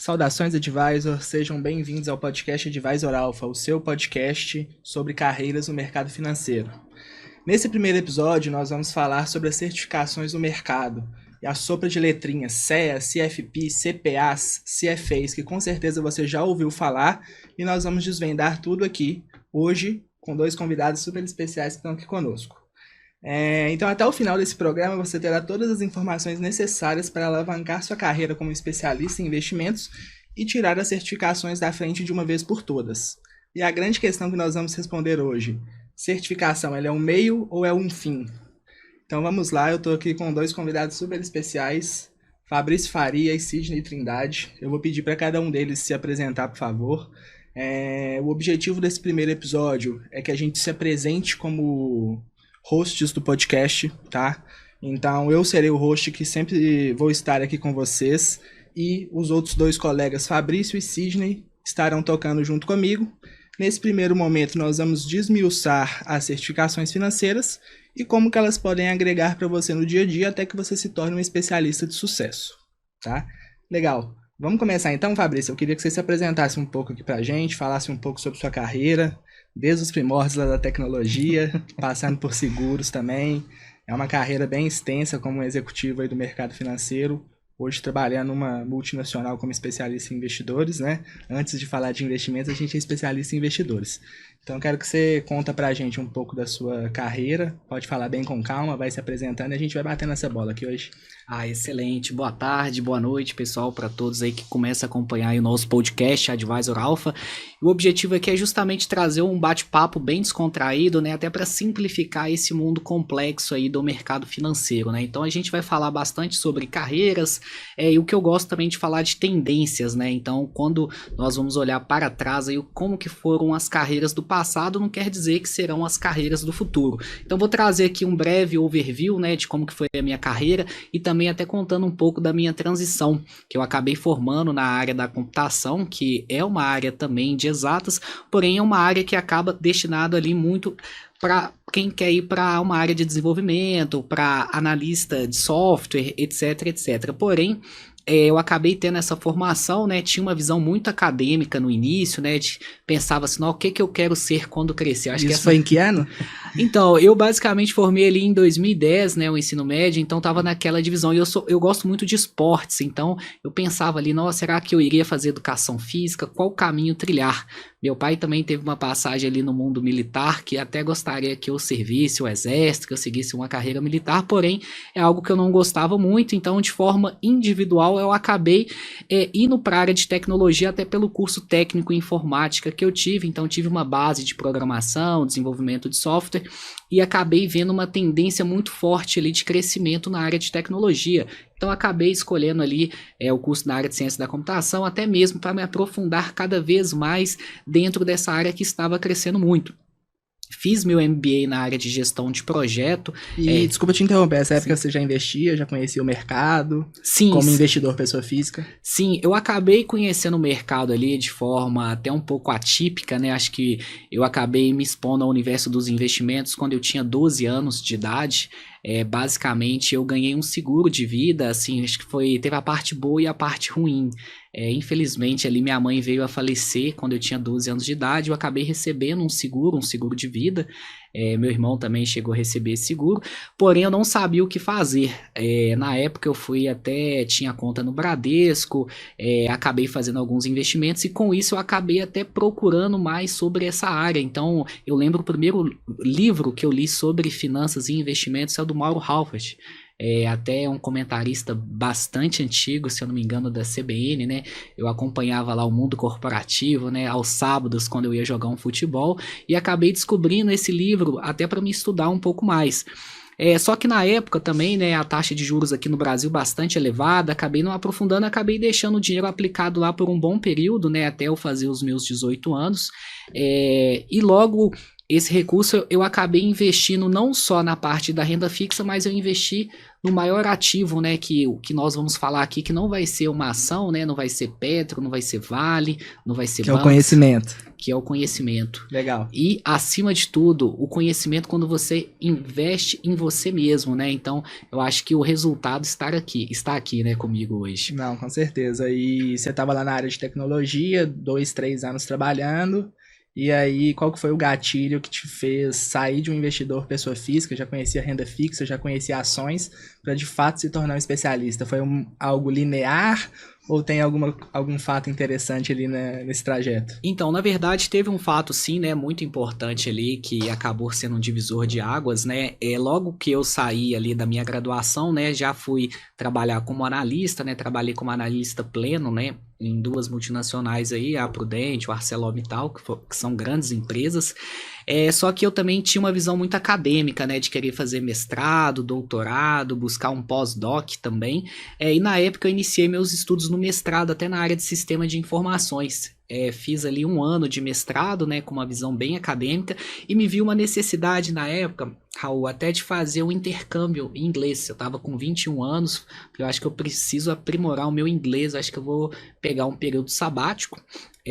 Saudações, Advisor, sejam bem-vindos ao podcast Advisor Alpha, o seu podcast sobre carreiras no mercado financeiro. Nesse primeiro episódio, nós vamos falar sobre as certificações do mercado e a sopa de letrinhas CEA, CFP, CPAs, CFAs, que com certeza você já ouviu falar, e nós vamos desvendar tudo aqui hoje com dois convidados super especiais que estão aqui conosco. Então, até o final desse programa, você terá todas as informações necessárias para alavancar sua carreira como especialista em investimentos e tirar as certificações da frente de uma vez por todas. E a grande questão que nós vamos responder hoje: certificação, ela é um meio ou é um fim? Então vamos lá, eu estou aqui com dois convidados super especiais, Fabrício Faria e Sidney Trindade. Eu vou pedir para cada um deles se apresentar, por favor. O objetivo desse primeiro episódio é que a gente se apresente como hosts do podcast, tá? Então eu serei o host que sempre vou estar aqui com vocês, e os outros dois colegas, Fabrício e Sidney, estarão tocando junto comigo. Nesse primeiro momento nós vamos desmiuçar as certificações financeiras e como que elas podem agregar para você no dia a dia até que você se torne um especialista de sucesso, tá? Legal. Vamos começar então, Fabrício. Eu queria que você se apresentasse um pouco aqui pra gente, falasse um pouco sobre sua carreira, desde os primórdios lá da tecnologia, passando por seguros também. É uma carreira bem extensa como executivo aí do mercado financeiro, hoje trabalhando numa multinacional como especialista em investidores, né? Antes de falar de investimentos, a gente é especialista em investidores. Então, eu quero que você conta pra gente um pouco da sua carreira, pode falar bem com calma, vai se apresentando e a gente vai batendo essa bola aqui hoje. Excelente. Boa tarde, boa noite, pessoal, para todos aí que começam a acompanhar aí o nosso podcast Advisor Alpha. O objetivo aqui é justamente trazer um bate-papo bem descontraído, né, até para simplificar esse mundo complexo aí do mercado financeiro, né? Então a gente vai falar bastante sobre carreiras, e o que eu gosto também de falar de tendências, né? Então, quando nós vamos olhar para trás aí como que foram as carreiras do passado, não quer dizer que serão as carreiras do futuro. Então vou trazer aqui um breve overview, né, de como que foi a minha carreira e também até contando um pouco da minha transição, que eu acabei formando na área da computação, que é uma área também de exatas, porém é uma área que acaba destinado ali muito para quem quer ir para uma área de desenvolvimento, para analista de software, etc, etc. Porém, eu acabei tendo essa formação, né, tinha uma visão muito acadêmica no início, né, pensava assim, o que eu quero ser quando crescer. Isso foi em que ano? Então, eu basicamente formei ali em 2010, né, o ensino médio, então tava naquela divisão, e eu gosto muito de esportes, então eu pensava ali, será que eu iria fazer educação física? Qual caminho trilhar? Meu pai também teve uma passagem ali no mundo militar, que até gostaria que eu servisse o exército, que eu seguisse uma carreira militar, porém é algo que eu não gostava muito, então de forma individual eu acabei indo para a área de tecnologia, até pelo curso técnico em informática que eu tive, então tive uma base de programação, desenvolvimento de software, e acabei vendo uma tendência muito forte ali de crescimento na área de tecnologia. Então acabei escolhendo ali o curso na área de ciência da computação, até mesmo para me aprofundar cada vez mais dentro dessa área que estava crescendo muito. Fiz meu MBA na área de gestão de projeto. E desculpa te interromper, nessa época você já investia, já conhecia o mercado? Sim. Como investidor, pessoa física? Sim, eu acabei conhecendo o mercado ali de forma até um pouco atípica, né? Acho que eu acabei me expondo ao universo dos investimentos quando eu tinha 12 anos de idade. Basicamente eu ganhei um seguro de vida, assim, acho que teve a parte boa e a parte ruim. Infelizmente ali minha mãe veio a falecer quando eu tinha 12 anos de idade, eu acabei recebendo um seguro de vida. Meu irmão também chegou a receber esse seguro, porém eu não sabia o que fazer. Na época eu tinha conta no Bradesco, acabei fazendo alguns investimentos e com isso eu acabei até procurando mais sobre essa área. Então eu lembro o primeiro livro que eu li sobre finanças e investimentos é o do Mauro Halfert. Até um comentarista bastante antigo, se eu não me engano, da CBN, né? Eu acompanhava lá o mundo corporativo, né? Aos sábados, quando eu ia jogar um futebol, e acabei descobrindo esse livro até para me estudar um pouco mais. Só que na época também, né, a taxa de juros aqui no Brasil bastante elevada, acabei não aprofundando, acabei deixando o dinheiro aplicado lá por um bom período, né, até eu fazer os meus 18 anos, e logo esse recurso eu acabei investindo não só na parte da renda fixa, mas eu investi no maior ativo, né, que nós vamos falar aqui, que não vai ser uma ação, né, não vai ser Petro, não vai ser Vale, não vai ser que é o conhecimento. que é o conhecimento. Legal. E, acima de tudo, o conhecimento quando você investe em você mesmo, né? Então, eu acho que o resultado está aqui, né, comigo hoje. Não, com certeza. E você estava lá na área de tecnologia, 2, 3 anos trabalhando. E aí, qual que foi o gatilho que te fez sair de um investidor pessoa física, já conhecia renda fixa, já conhecia ações, para de fato se tornar um especialista? Foi algo linear ou tem algum fato interessante ali nesse trajeto? Então, na verdade, teve um fato, sim, né, muito importante ali, que acabou sendo um divisor de águas, né, logo que eu saí ali da minha graduação, né, já fui trabalhar como analista, né, trabalhei como analista pleno, né, em 2 multinacionais aí, a Prudente, o ArcelorMittal, que são grandes empresas. Só que eu também tinha uma visão muito acadêmica, né, de querer fazer mestrado, doutorado, buscar um pós-doc também. E na época eu iniciei meus estudos no mestrado até na área de sistema de informações. Fiz ali 1 ano de mestrado, né, com uma visão bem acadêmica, e me vi uma necessidade na época, Raul, até de fazer um intercâmbio em inglês. Eu estava com 21 anos, eu acho que eu preciso aprimorar o meu inglês, eu acho que eu vou pegar um período sabático,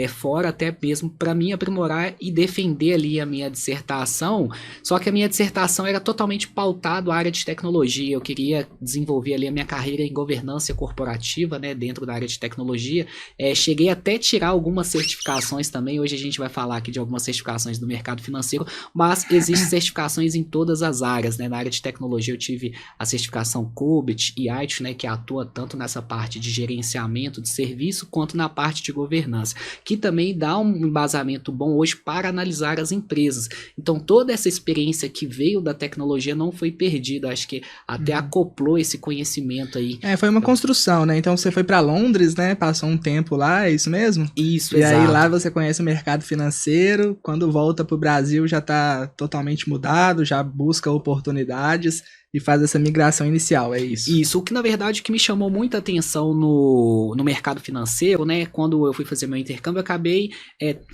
fora até mesmo para mim aprimorar e defender ali a minha dissertação, só que a minha dissertação era totalmente pautada à área de tecnologia. Eu queria desenvolver ali a minha carreira em governança corporativa, né, dentro da área de tecnologia. Cheguei até a tirar algumas certificações também, hoje a gente vai falar aqui de algumas certificações do mercado financeiro, mas existem certificações em todas as áreas, né? Na área de tecnologia eu tive a certificação COBIT e ITIL, né, que atua tanto nessa parte de gerenciamento de serviço quanto na parte de governança, que também dá um embasamento bom hoje para analisar as empresas. Então toda essa experiência que veio da tecnologia não foi perdida, acho que até acoplou esse conhecimento aí. Foi uma construção, né? Então você foi para Londres, né? Passou um tempo lá, é isso mesmo? Isso, e exato. aí lá você conhece o mercado financeiro, quando volta para o Brasil já está totalmente mudado, já busca oportunidades e faz essa migração inicial, é isso? Isso, o que na verdade que me chamou muita atenção no mercado financeiro, né, quando eu fui fazer meu intercâmbio, eu acabei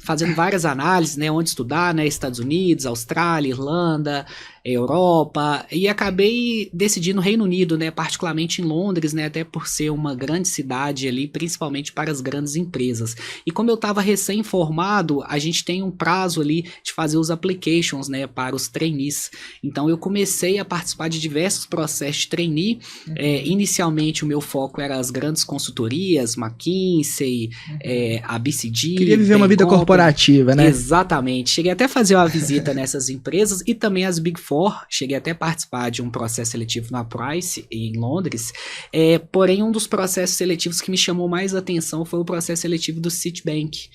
fazendo várias análises, né, onde estudar, né, Estados Unidos, Austrália, Irlanda, Europa, e acabei decidindo Reino Unido, né, particularmente em Londres, né, até por ser uma grande cidade ali, principalmente para as grandes empresas. E como eu estava recém-formado, a gente tem um prazo ali de fazer os applications, né, para os trainees. Então eu comecei a participar de diversos processos de trainee. Inicialmente o meu foco era as grandes consultorias, McKinsey, a BCG. Queria viver uma vida corporativa, né? Exatamente. Cheguei até a fazer uma visita nessas empresas e também as Big Four. Cheguei até a participar de um processo seletivo na Price, em Londres. Porém, um dos processos seletivos que me chamou mais atenção foi o processo seletivo do Citibank,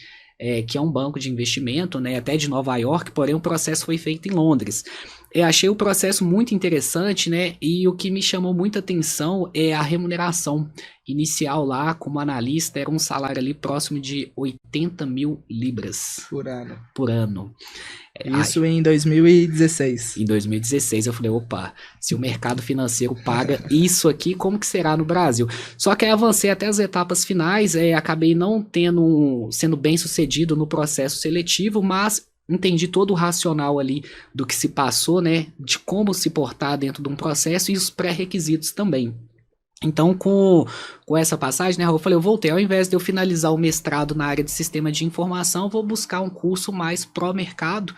que é um banco de investimento, né, até de Nova York, porém o processo foi feito em Londres. Achei o processo muito interessante, né, e o que me chamou muita atenção é a remuneração inicial lá, como analista, era um salário ali próximo de 80 mil libras por ano. Isso em 2016. Em 2016 eu falei, opa, se o mercado financeiro paga isso aqui, como que será no Brasil? Só que aí avancei até as etapas finais, acabei não sendo bem sucedido no processo seletivo, mas entendi todo o racional ali do que se passou, né, de como se portar dentro de um processo e os pré-requisitos também. Então, com essa passagem, né, eu falei, eu voltei, ao invés de eu finalizar o mestrado na área de sistema de informação, vou buscar um curso mais pró-mercado,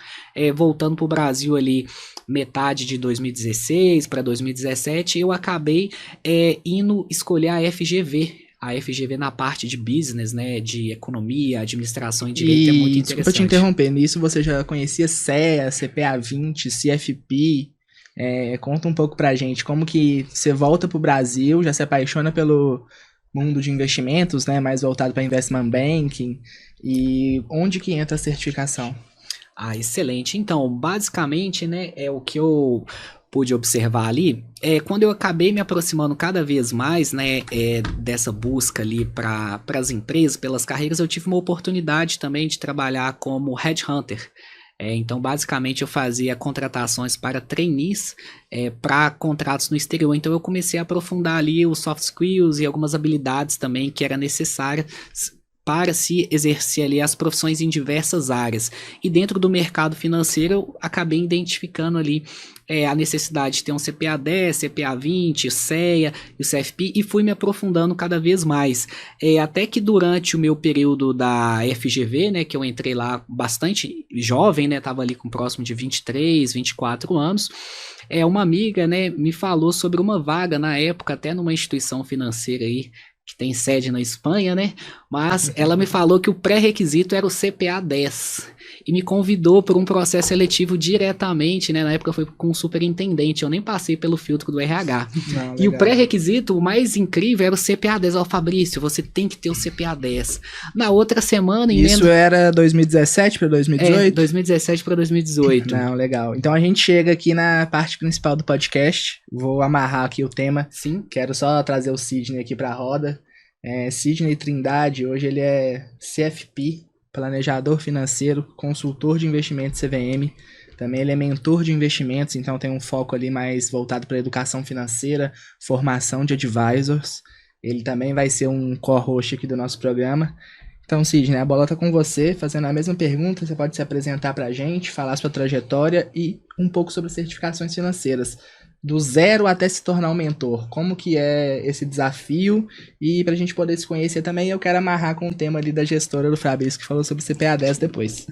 voltando para o Brasil ali, metade de 2016 para 2017, eu acabei indo escolher a FGV na parte de business, né, de economia, administração e direito, é muito interessante. Desculpa te interromper, nisso você já conhecia CEA, CPA20, CFP? Conta um pouco pra gente como que você volta pro Brasil, já se apaixona pelo mundo de investimentos, né, mais voltado para investment banking, e onde que entra a certificação? Excelente. Então, basicamente, né, o que eu pude observar ali, quando eu acabei me aproximando cada vez mais, né, dessa busca ali para as empresas, pelas carreiras, eu tive uma oportunidade também de trabalhar como headhunter. Então, basicamente, eu fazia contratações para trainees para contratos no exterior. Então, eu comecei a aprofundar ali os soft skills e algumas habilidades também que eram necessárias para se exercer ali as profissões em diversas áreas. E dentro do mercado financeiro eu acabei identificando ali a necessidade de ter um CPA 10, CPA 20, CEA e o CFP, e fui me aprofundando cada vez mais. Até que durante o meu período da FGV, né, que eu entrei lá bastante jovem, né, tava ali com próximo de 23, 24 anos, uma amiga, né, me falou sobre uma vaga na época, até numa instituição financeira aí, que tem sede na Espanha, né? Mas ela me falou que o pré-requisito era o CPA 10 e me convidou para um processo seletivo diretamente, né? Na época foi com o superintendente, eu nem passei pelo filtro do RH. Não, e o legal. pré-requisito, o mais incrível, era o CPA 10. Ó, Fabrício, você tem que ter o CPA 10. Na outra semana... Isso era 2017 para 2018? 2017 para 2018. Não, legal. Então a gente chega aqui na parte principal do podcast. Vou amarrar aqui o tema. Sim. Quero só trazer o Sidney aqui para a roda. Sidney Trindade, hoje ele é CFP, planejador financeiro, consultor de investimentos CVM. Também ele é mentor de investimentos, então tem um foco ali mais voltado para educação financeira, formação de advisors. Ele também vai ser um co-host aqui do nosso programa. Então, Sidney, a bola tá com você, fazendo a mesma pergunta. Você pode se apresentar para a gente, falar sua trajetória e um pouco sobre certificações financeiras. Do zero até se tornar um mentor. Como que é esse desafio? E para a gente poder se conhecer também, eu quero amarrar com o tema ali da gestora do Fabrício, que falou sobre CPA 10 depois.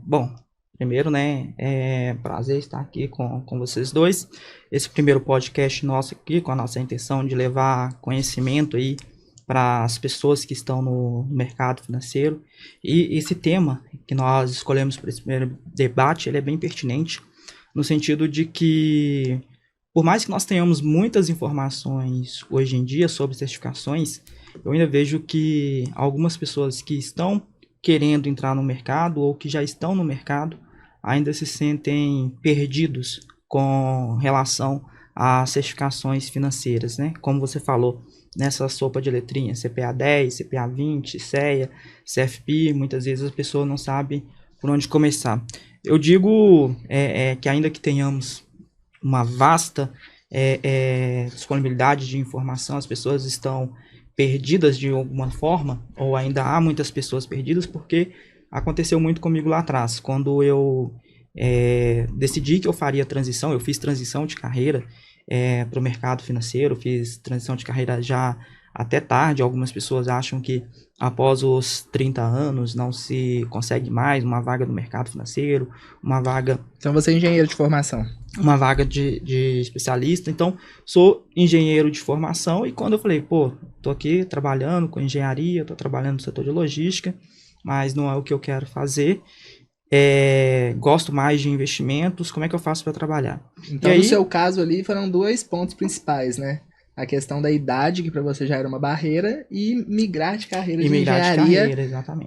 Bom, primeiro, né, é prazer estar aqui com vocês dois. Esse primeiro podcast nosso aqui, com a nossa intenção de levar conhecimento aí para as pessoas que estão no mercado financeiro. E esse tema que nós escolhemos para esse primeiro debate, ele é bem pertinente, no sentido de que, por mais que nós tenhamos muitas informações hoje em dia sobre certificações, eu ainda vejo que algumas pessoas que estão querendo entrar no mercado ou que já estão no mercado ainda se sentem perdidos com relação às certificações financeiras, né? Como você falou, nessa sopa de letrinhas, CPA 10, CPA 20, CEA, CFP, muitas vezes a pessoa não sabe por onde começar. Eu digo que ainda que tenhamos uma vasta disponibilidade de informação, as pessoas estão perdidas de alguma forma, ou ainda há muitas pessoas perdidas, porque aconteceu muito comigo lá atrás. Quando eu decidi que eu faria transição, eu fiz transição de carreira para o mercado financeiro, fiz transição de carreira já até tarde. Algumas pessoas acham que após os 30 anos não se consegue mais uma vaga no mercado financeiro, uma vaga... Então você é engenheiro de formação. Uma vaga de especialista. Então, sou engenheiro de formação, e quando eu falei, tô aqui trabalhando com engenharia, tô trabalhando no setor de logística, mas não é o que eu quero fazer. Gosto mais de investimentos, como é que eu faço para trabalhar? Então, no seu caso ali, foram 2 pontos principais, né? A questão da idade, que para você já era uma barreira, e migrar de carreira de engenharia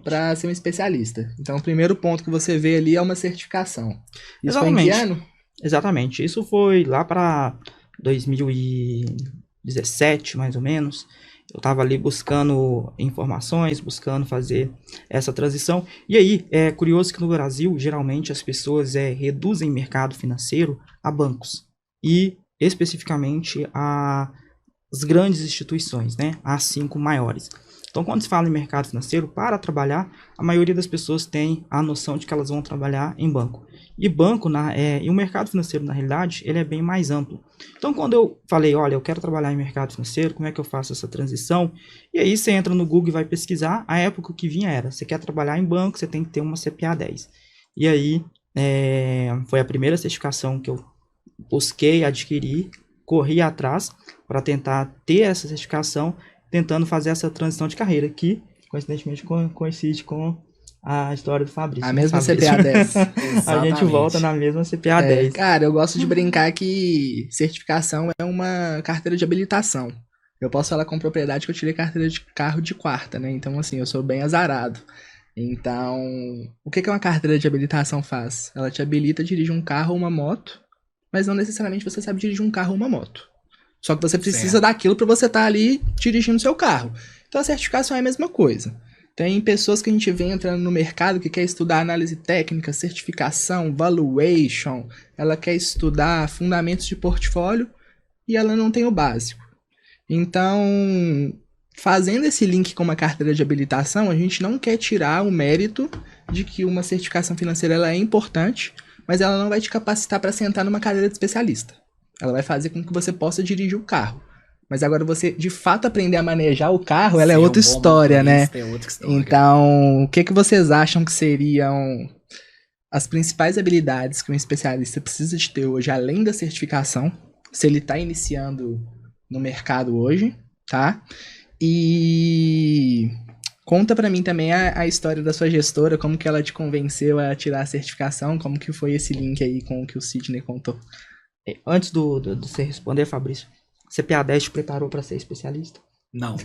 para ser um especialista. Então, o primeiro ponto que você vê ali é uma certificação. Isso foi em que ano? Exatamente. Isso foi lá para 2017, mais ou menos. Eu estava ali buscando informações, buscando fazer essa transição. E aí, é curioso que no Brasil, geralmente, as pessoas reduzem mercado financeiro a bancos. E, especificamente, as grandes instituições, né? As 5 maiores. Então, quando se fala em mercado financeiro, para trabalhar, a maioria das pessoas tem a noção de que elas vão trabalhar em banco. E banco, e o mercado financeiro, na realidade, ele é bem mais amplo. Então, quando eu falei, olha, eu quero trabalhar em mercado financeiro, como é que eu faço essa transição? E aí você entra no Google e vai pesquisar. A época que vinha era, você quer trabalhar em banco, você tem que ter uma CPA 10. E aí, foi a primeira certificação que eu busquei adquirir, corri atrás para tentar ter essa certificação, tentando fazer essa transição de carreira, que coincidentemente coincide com a história do Fabrício. A mesma CPA 10. A gente volta na mesma CPA 10. Cara, eu gosto de brincar que certificação é uma carteira de habilitação. Eu posso falar com propriedade que eu tirei carteira de carro de quarta, né? Então, assim, eu sou bem azarado. Então, o que uma carteira de habilitação faz? Ela te habilita a dirigir um carro ou uma moto, mas não necessariamente você sabe dirigir um carro ou uma moto. Só que você precisa daquilo para você estar ali dirigindo seu carro. Então a certificação é a mesma coisa. Tem pessoas que a gente vê entrando no mercado que quer estudar análise técnica, certificação, valuation, ela quer estudar fundamentos de portfólio e ela não tem o básico. Então, fazendo esse link com uma carteira de habilitação, a gente não quer tirar o mérito de que uma certificação financeira ela é importante, mas ela não vai te capacitar para sentar numa cadeira de especialista. Ela vai fazer com que você possa dirigir o carro. Mas agora você, de fato, aprender a manejar o carro, ela é outra história, né? É outra história. Então, o que vocês acham que seriam as principais habilidades que um especialista precisa de ter hoje, além da certificação, se ele está iniciando no mercado hoje, tá? E conta pra mim também a história da sua gestora, como que ela te convenceu a tirar a certificação, como que foi esse link aí com o que o Sidney contou. Antes do você responder, Fabrício, CPA 10 te preparou para ser especialista? Não.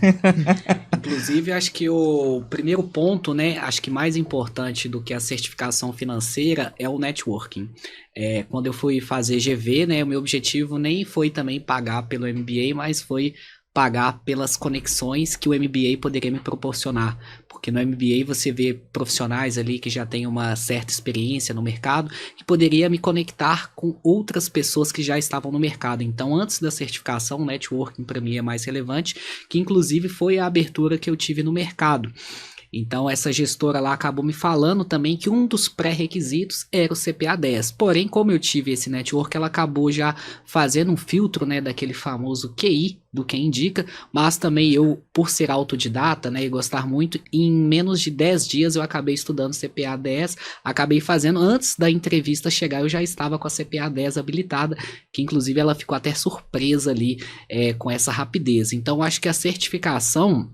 Inclusive, acho que o primeiro ponto, né, acho que mais importante do que a certificação financeira é o networking. Quando eu fui fazer GV, né, o meu objetivo nem foi também pagar pelo MBA, mas foi pagar pelas conexões que o MBA poderia me proporcionar, porque no MBA você vê profissionais ali que já têm uma certa experiência no mercado, que poderia me conectar com outras pessoas que já estavam no mercado. Então, antes da certificação, o networking para mim é mais relevante, que inclusive foi a abertura que eu tive no mercado. Então, essa gestora lá acabou me falando também que um dos pré-requisitos era o CPA 10. Porém, como eu tive esse network, ela acabou já fazendo um filtro, né, daquele famoso QI, do que indica, mas também eu, por ser autodidata, né, e gostar muito, em menos de 10 dias eu acabei estudando CPA 10, acabei fazendo, antes da entrevista chegar, eu já estava com a CPA 10 habilitada, que inclusive ela ficou até surpresa ali com essa rapidez. Então, acho que a certificação,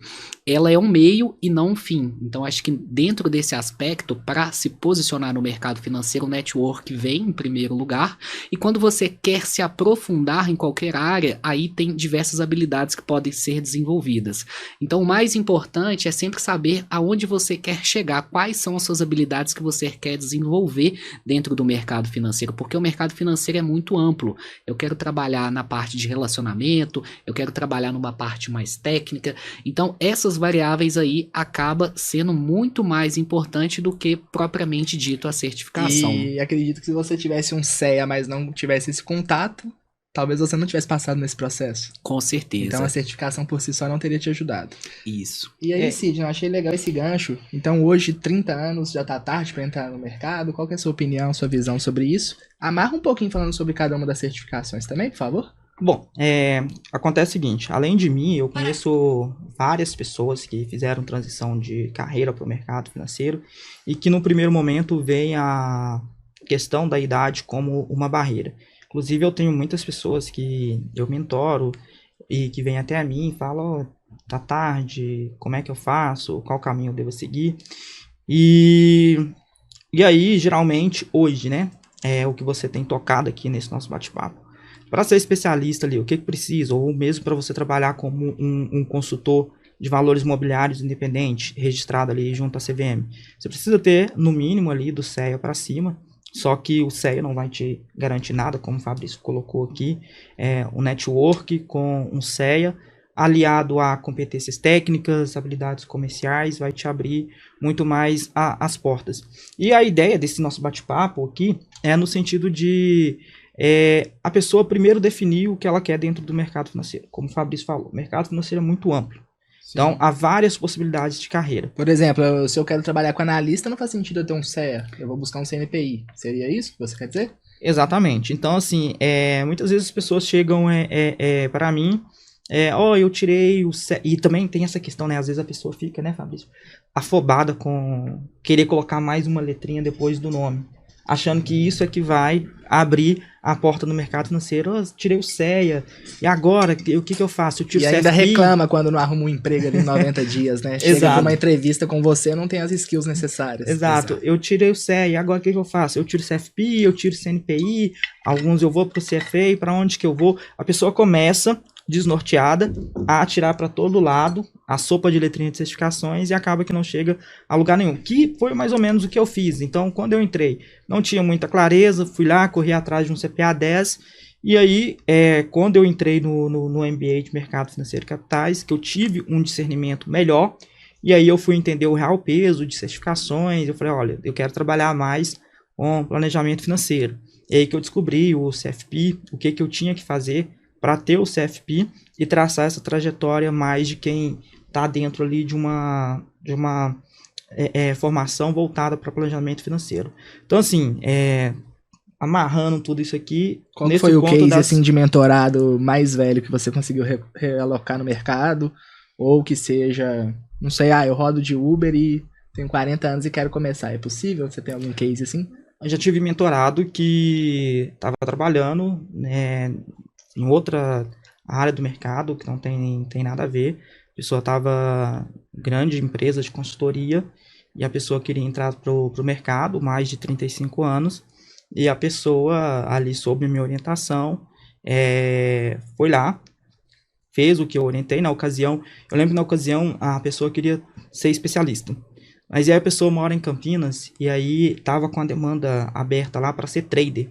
ela é um meio e não um fim. Então, acho que dentro desse aspecto, para se posicionar no mercado financeiro, o network vem em primeiro lugar, e quando você quer se aprofundar em qualquer área, aí tem diversas habilidades que podem ser desenvolvidas. Então, o mais importante é sempre saber aonde você quer chegar, quais são as suas habilidades que você quer desenvolver dentro do mercado financeiro, porque o mercado financeiro é muito amplo. Eu quero trabalhar na parte de relacionamento, eu quero trabalhar numa parte mais técnica. Então, essas variáveis aí acaba sendo muito mais importante do que propriamente dito a certificação. E acredito que se você tivesse um CEA, mas não tivesse esse contato, talvez você não tivesse passado nesse processo. Com certeza. Então a certificação por si só não teria te ajudado. Isso. E aí, Sidney, eu achei legal esse gancho. Então hoje, 30 anos, já tá tarde para entrar no mercado. Qual que é a sua opinião, sua visão sobre isso? Amarra um pouquinho falando sobre cada uma das certificações também, por favor. Bom, acontece o seguinte, além de mim, eu conheço várias pessoas que fizeram transição de carreira para o mercado financeiro e que no primeiro momento veem a questão da idade como uma barreira. Inclusive, eu tenho muitas pessoas que eu mentoro e que vêm até a mim e falam, tá tarde, como é que eu faço, qual caminho eu devo seguir. E aí, geralmente, hoje, né, é o que você tem tocado aqui nesse nosso bate-papo. Para ser especialista ali, o que precisa, ou mesmo para você trabalhar como um consultor de valores imobiliários independente, registrado ali junto à CVM, você precisa ter, no mínimo, ali do CEA para cima. Só que o CEA não vai te garantir nada, como o Fabrício colocou aqui. O network com um CEA, aliado a competências técnicas, habilidades comerciais, vai te abrir muito mais as portas. E a ideia desse nosso bate-papo aqui é no sentido de a pessoa primeiro definir o que ela quer dentro do mercado financeiro. Como o Fabrício falou, o mercado financeiro é muito amplo. Sim. Então, há várias possibilidades de carreira. Por exemplo, se eu quero trabalhar com analista, não faz sentido eu ter um CEA. Eu vou buscar um CNPI. Seria isso que você quer dizer? Exatamente. Então, assim, muitas vezes as pessoas chegam para mim, eu tirei o CEA. E também tem essa questão, né? Às vezes a pessoa fica, né, Fabrício, afobada com querer colocar mais uma letrinha depois do nome, achando que isso é que vai abrir a porta no mercado financeiro. Eu tirei o CEA, e agora, o que eu faço? Eu tiro e o ainda CFP. reclama quando não arruma um emprego ali em 90 dias, né? Chega para uma entrevista com você, não tem as skills necessárias. Exato. Eu tirei o CEA, e agora o que eu faço? Eu tiro o CFP, eu tiro o CNPI, alguns eu vou pro CFA, para onde que eu vou? A pessoa começa desnorteada a atirar para todo lado a sopa de letrinha de certificações e acaba que não chega a lugar nenhum, que foi mais ou menos o que eu fiz. Então, quando eu entrei, não tinha muita clareza, fui lá, corri atrás de um CPA 10, e aí, quando eu entrei no MBA de Mercado Financeiro e Capitais, que eu tive um discernimento melhor, e aí eu fui entender o real peso de certificações, eu falei, olha, eu quero trabalhar mais com planejamento financeiro. E aí que eu descobri o CFP, o que eu tinha que fazer para ter o CFP e traçar essa trajetória mais de quem está dentro ali de uma formação voltada para planejamento financeiro. Então, assim, amarrando tudo isso aqui... Qual foi o case assim, de mentorado mais velho que você conseguiu realocar no mercado? Ou que seja, não sei, eu rodo de Uber e tenho 40 anos e quero começar. É possível? Você tem algum case assim? Eu já tive mentorado que estava trabalhando, né, em outra área do mercado, que não tem nada a ver. A pessoa estava em grande empresa de consultoria e a pessoa queria entrar pro mercado, mais de 35 anos, e a pessoa ali, sob minha orientação, foi lá, fez o que eu orientei na ocasião. Eu lembro que na ocasião a pessoa queria ser especialista. Mas aí a pessoa mora em Campinas e aí tava com a demanda aberta lá para ser trader.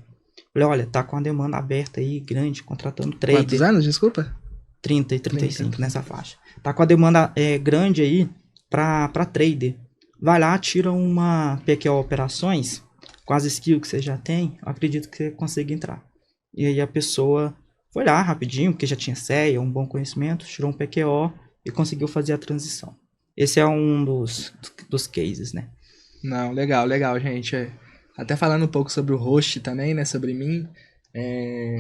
Falei, olha, tá com a demanda aberta aí, grande, contratando trader. Quantos anos, desculpa? 30 e 35, nessa faixa. Tá com a demanda grande aí para trader. Vai lá, tira uma PQO Operações, com as skills que você já tem, eu acredito que você consiga entrar. E aí a pessoa foi lá rapidinho, porque já tinha CEA, um bom conhecimento, tirou um PQO e conseguiu fazer a transição. Esse é um dos cases, né? Não, legal, gente. Até falando um pouco sobre o host também, né? Sobre mim.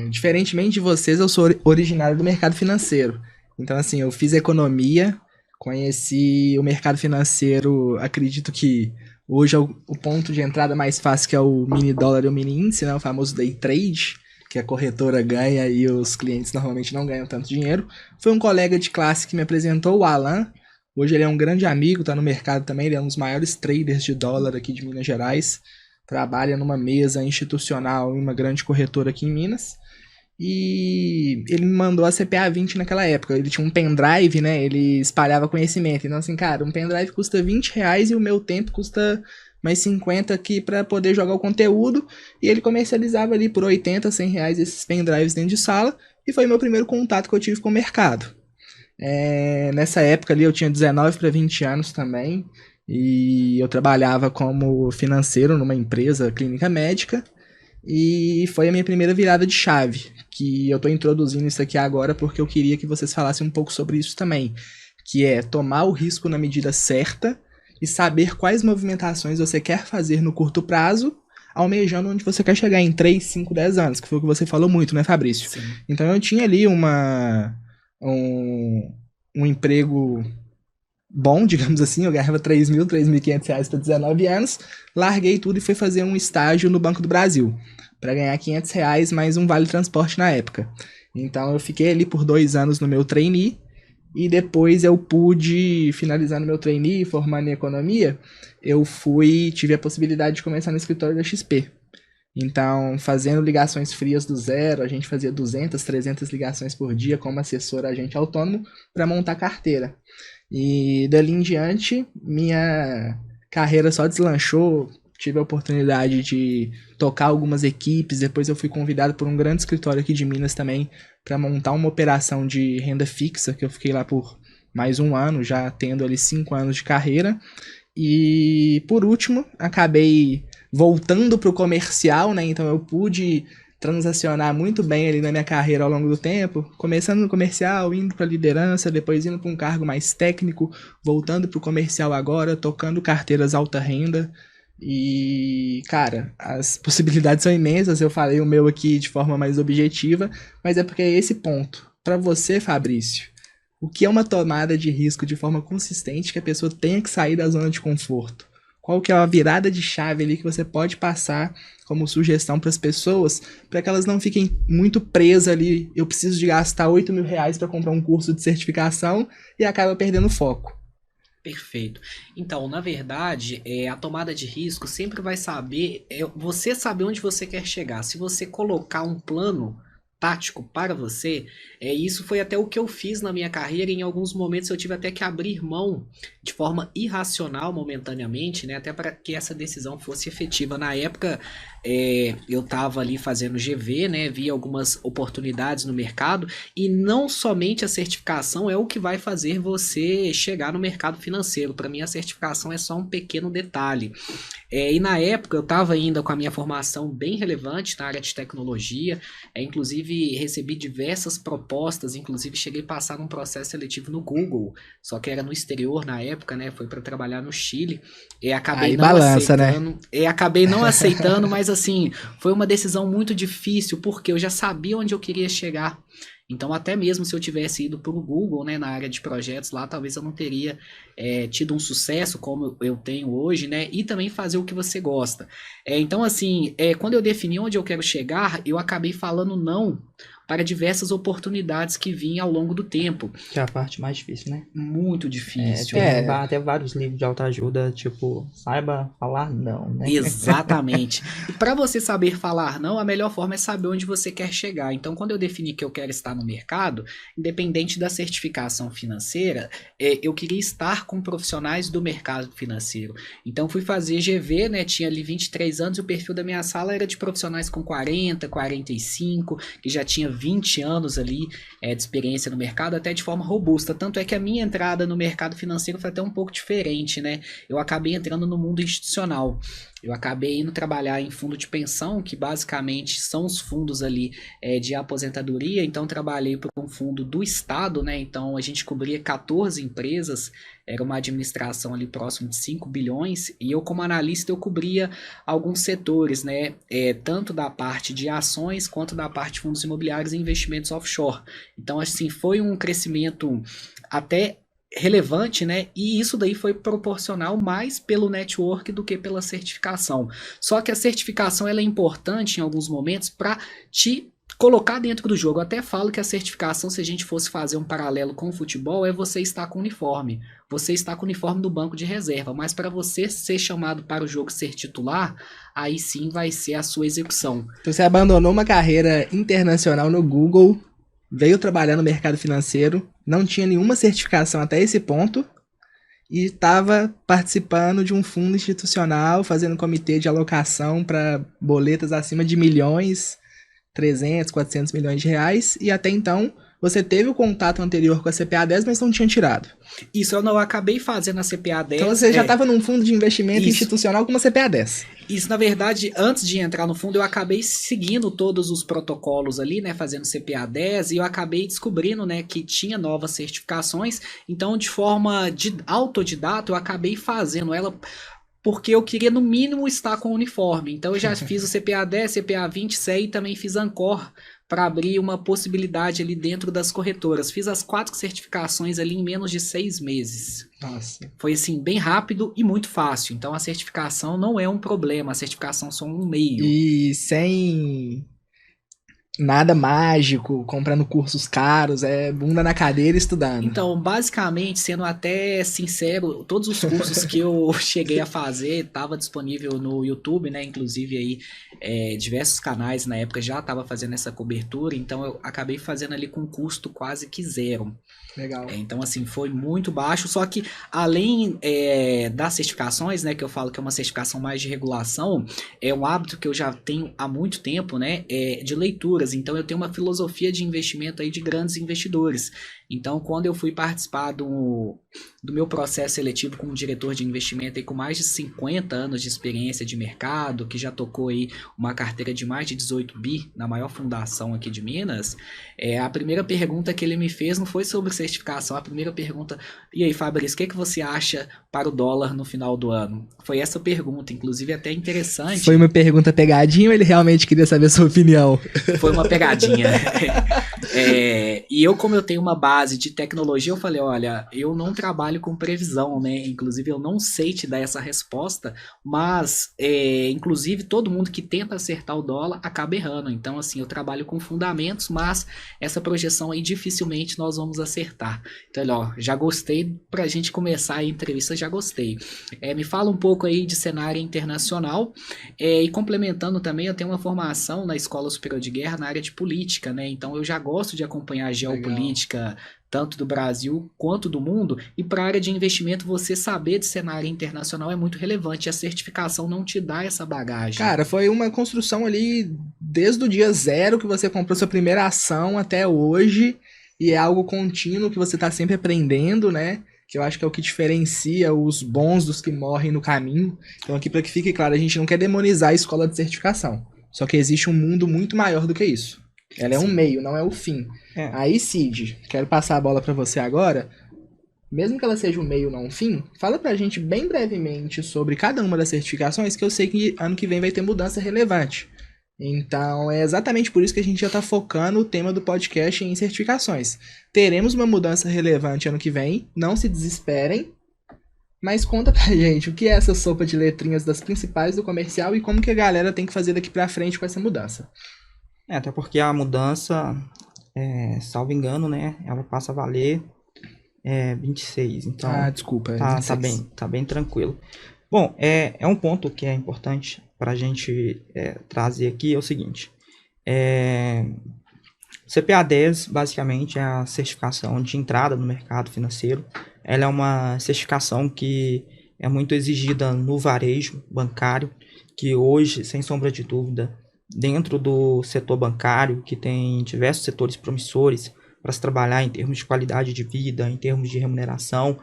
Diferentemente de vocês, eu sou originário do mercado financeiro. Então, assim, eu fiz economia, conheci o mercado financeiro, acredito que hoje é o ponto de entrada mais fácil, que é o mini dólar e o mini índice, né? O famoso day trade, que a corretora ganha e os clientes normalmente não ganham tanto dinheiro. Foi um colega de classe que me apresentou, o Alan. Hoje ele é um grande amigo, está no mercado também, ele é um dos maiores traders de dólar aqui de Minas Gerais, trabalha numa mesa institucional em uma grande corretora aqui em Minas, e ele me mandou a CPA 20 naquela época. Ele tinha um pendrive, né, ele espalhava conhecimento, então assim, cara, um pendrive custa R$20 e o meu tempo custa mais 50 aqui para poder jogar o conteúdo, e ele comercializava ali por R$80, R$100 esses pendrives dentro de sala, e foi meu primeiro contato que eu tive com o mercado. Nessa época ali eu tinha 19 para 20 anos também, e eu trabalhava como financeiro numa empresa clínica médica, e foi a minha primeira virada de chave, que eu estou introduzindo isso aqui agora porque eu queria que vocês falassem um pouco sobre isso também, que é tomar o risco na medida certa e saber quais movimentações você quer fazer no curto prazo, almejando onde você quer chegar em 3, 5, 10 anos, que foi o que você falou muito, né, Fabrício? Sim. Então eu tinha ali um emprego bom, digamos assim, eu ganhava R$3.000, R$3.500 para 19 anos, larguei tudo e fui fazer um estágio no Banco do Brasil, para ganhar R$500 mais um vale transporte na época. Então eu fiquei ali por 2 anos no meu trainee, e depois eu pude, finalizar no meu trainee, formando em economia, eu tive a possibilidade de começar no escritório da XP. Então, fazendo ligações frias do zero, a gente fazia 200, 300 ligações por dia como assessor agente autônomo para montar carteira. E dali em diante, minha carreira só deslanchou, tive a oportunidade de tocar algumas equipes, depois eu fui convidado por um grande escritório aqui de Minas também para montar uma operação de renda fixa, que eu fiquei lá por mais 1 ano, já tendo ali 5 anos de carreira. E por último, acabei voltando para o comercial, né? Então eu pude transacionar muito bem ali na minha carreira ao longo do tempo, começando no comercial, indo para liderança, depois indo para um cargo mais técnico, voltando para o comercial agora, tocando carteiras alta renda. E, cara, as possibilidades são imensas. Eu falei o meu aqui de forma mais objetiva, mas é porque é esse ponto. Para você, Fabrício, o que é uma tomada de risco de forma consistente que a pessoa tenha que sair da zona de conforto? Qual que é a virada de chave ali que você pode passar como sugestão para as pessoas, para que elas não fiquem muito presas ali, eu preciso de gastar R$8.000 para comprar um curso de certificação, e acaba perdendo foco? Perfeito. Então, na verdade, a tomada de risco sempre vai saber, você saber onde você quer chegar. Se você colocar um plano tático para você, isso foi até o que eu fiz na minha carreira. Em alguns momentos eu tive até que abrir mão de forma irracional momentaneamente, né, até para que essa decisão fosse efetiva. Na época eu estava ali fazendo GV, né, vi algumas oportunidades no mercado, e não somente a certificação é o que vai fazer você chegar no mercado financeiro. Para mim a certificação é só um pequeno detalhe. E na época eu estava ainda com a minha formação bem relevante na área de tecnologia, inclusive recebi diversas propostas, inclusive cheguei a passar num processo seletivo no Google, só que era no exterior na época, né? Foi para trabalhar no Chile. E acabei não aceitando. Né? E acabei não aceitando, mas assim, foi uma decisão muito difícil, porque eu já sabia onde eu queria chegar. Então, até mesmo se eu tivesse ido para o Google, né, na área de projetos lá, talvez eu não teria tido um sucesso como eu tenho hoje, né, e também fazer o que você gosta. Então, assim, quando eu defini onde eu quero chegar, eu acabei falando não para diversas oportunidades que vinham ao longo do tempo. Que é a parte mais difícil, né? Muito difícil. Até vários livros de autoajuda, tipo, saiba falar não, né? Exatamente. E para você saber falar não, a melhor forma é saber onde você quer chegar. Então, quando eu defini que eu quero estar no mercado, independente da certificação financeira, eu queria estar com profissionais do mercado financeiro. Então, fui fazer GV, né? Tinha ali 23 anos e o perfil da minha sala era de profissionais com 40, 45, que já tinha 20 anos ali de experiência no mercado, até de forma robusta. Tanto é que a minha entrada no mercado financeiro foi até um pouco diferente, né? Eu acabei entrando no mundo institucional. Eu acabei indo trabalhar em fundo de pensão, que basicamente são os fundos ali de aposentadoria. Então, trabalhei por um fundo do Estado, né? Então, a gente cobria 14 empresas, era uma administração ali próximo de 5 bilhões, e eu, como analista, eu cobria alguns setores, né? Tanto da parte de ações, quanto da parte de fundos imobiliários e investimentos offshore. Então, assim, foi um crescimento até relevante, né? E isso daí foi proporcional mais pelo network do que pela certificação. Só que a certificação ela é importante em alguns momentos para te colocar dentro do jogo. Eu até falo que a certificação, se a gente fosse fazer um paralelo com o futebol, é você estar com o uniforme. Você está com o uniforme do banco de reserva, mas para você ser chamado para o jogo ser titular, aí sim vai ser a sua execução. Então você abandonou uma carreira internacional no Google, veio trabalhar no mercado financeiro, não tinha nenhuma certificação até esse ponto e estava participando de um fundo institucional, fazendo comitê de alocação para boletas acima de milhões, 300, 400 milhões de reais, e até então você teve o contato anterior com a CPA 10, mas não tinha tirado. Isso eu não acabei fazendo a CPA 10. Então você já estava num fundo de investimento institucional com uma CPA 10. Isso, na verdade, antes de entrar no fundo, eu acabei seguindo todos os protocolos ali, né, fazendo CPA 10, e eu acabei descobrindo, né, que tinha novas certificações. Então, de forma autodidata, eu acabei fazendo ela porque eu queria, no mínimo, estar com o uniforme. Então, eu já fiz o CPA 10, CPA 20, CEI e também fiz Ancor para abrir uma possibilidade ali dentro das corretoras. Fiz as 4 certificações ali em menos de 6 meses. Nossa. Foi assim, bem rápido e muito fácil. Então, a certificação não é um problema, a certificação é só um meio. E sem nada mágico, comprando cursos caros, bunda na cadeira estudando. Então, basicamente, sendo até sincero, todos os cursos que eu cheguei a fazer estava disponível no YouTube, né? Inclusive aí diversos canais na época já estavam fazendo essa cobertura, então eu acabei fazendo ali com custo quase que zero. Legal. Então, assim, foi muito baixo, só que além das certificações, né, que eu falo que é uma certificação mais de regulação, é um hábito que eu já tenho há muito tempo, né, de leituras. Então, eu tenho uma filosofia de investimento aí de grandes investidores. Então, quando eu fui participar do meu processo seletivo com um diretor de investimento aí com mais de 50 anos de experiência de mercado, que já tocou aí uma carteira de mais de 18 bi na maior fundação aqui de Minas, a primeira pergunta que ele me fez não foi sobre certificação, a primeira pergunta, e aí, Fabrício, o que você acha para o dólar no final do ano? Foi essa pergunta, inclusive até interessante. Foi uma pergunta pegadinha ou ele realmente queria saber a sua opinião? Foi uma pegadinha. E eu, como eu tenho uma base de tecnologia, eu falei, olha, eu não trabalho com previsão, né? Inclusive, eu não sei te dar essa resposta, mas, inclusive, todo mundo que tenta acertar o dólar acaba errando. Então, assim, eu trabalho com fundamentos, mas essa projeção aí dificilmente nós vamos acertar. Então, olha, já gostei, pra gente começar a entrevista, já gostei. Me fala um pouco aí de cenário internacional, e complementando também, eu tenho uma formação na Escola Superior de Guerra na área de política, né? Então, eu já gosto de acompanhar a geopolítica, tanto do Brasil quanto do mundo, e para a área de investimento você saber de cenário internacional é muito relevante, a certificação não te dá essa bagagem. Cara, foi uma construção ali desde o dia zero que você comprou sua primeira ação até hoje, e é algo contínuo que você está sempre aprendendo, né? Que eu acho que é o que diferencia os bons dos que morrem no caminho. Então aqui, para que fique claro, a gente não quer demonizar a escola de certificação, só que existe um mundo muito maior do que isso. Ela é um meio, não é o fim. Aí, Cid, quero passar a bola para você agora. Mesmo que ela seja um meio, não um fim, fala pra gente bem brevemente sobre cada uma das certificações, que eu sei que ano que vem vai ter mudança relevante. Então, é exatamente por isso que a gente já está focando o tema do podcast em certificações. Teremos uma mudança relevante ano que vem, não se desesperem, mas conta pra gente o que é essa sopa de letrinhas das principais do comercial e como que a galera tem que fazer daqui pra frente com essa mudança. Até porque a mudança, salvo engano, né, ela passa a valer 26, então desculpa, tá bem tranquilo. Bom, é um ponto que é importante para a gente trazer aqui, é o seguinte, CPA 10 basicamente é a certificação de entrada no mercado financeiro. Ela é uma certificação que é muito exigida no varejo bancário, que hoje, sem sombra de dúvida, dentro do setor bancário, que tem diversos setores promissores para se trabalhar em termos de qualidade de vida, em termos de remuneração,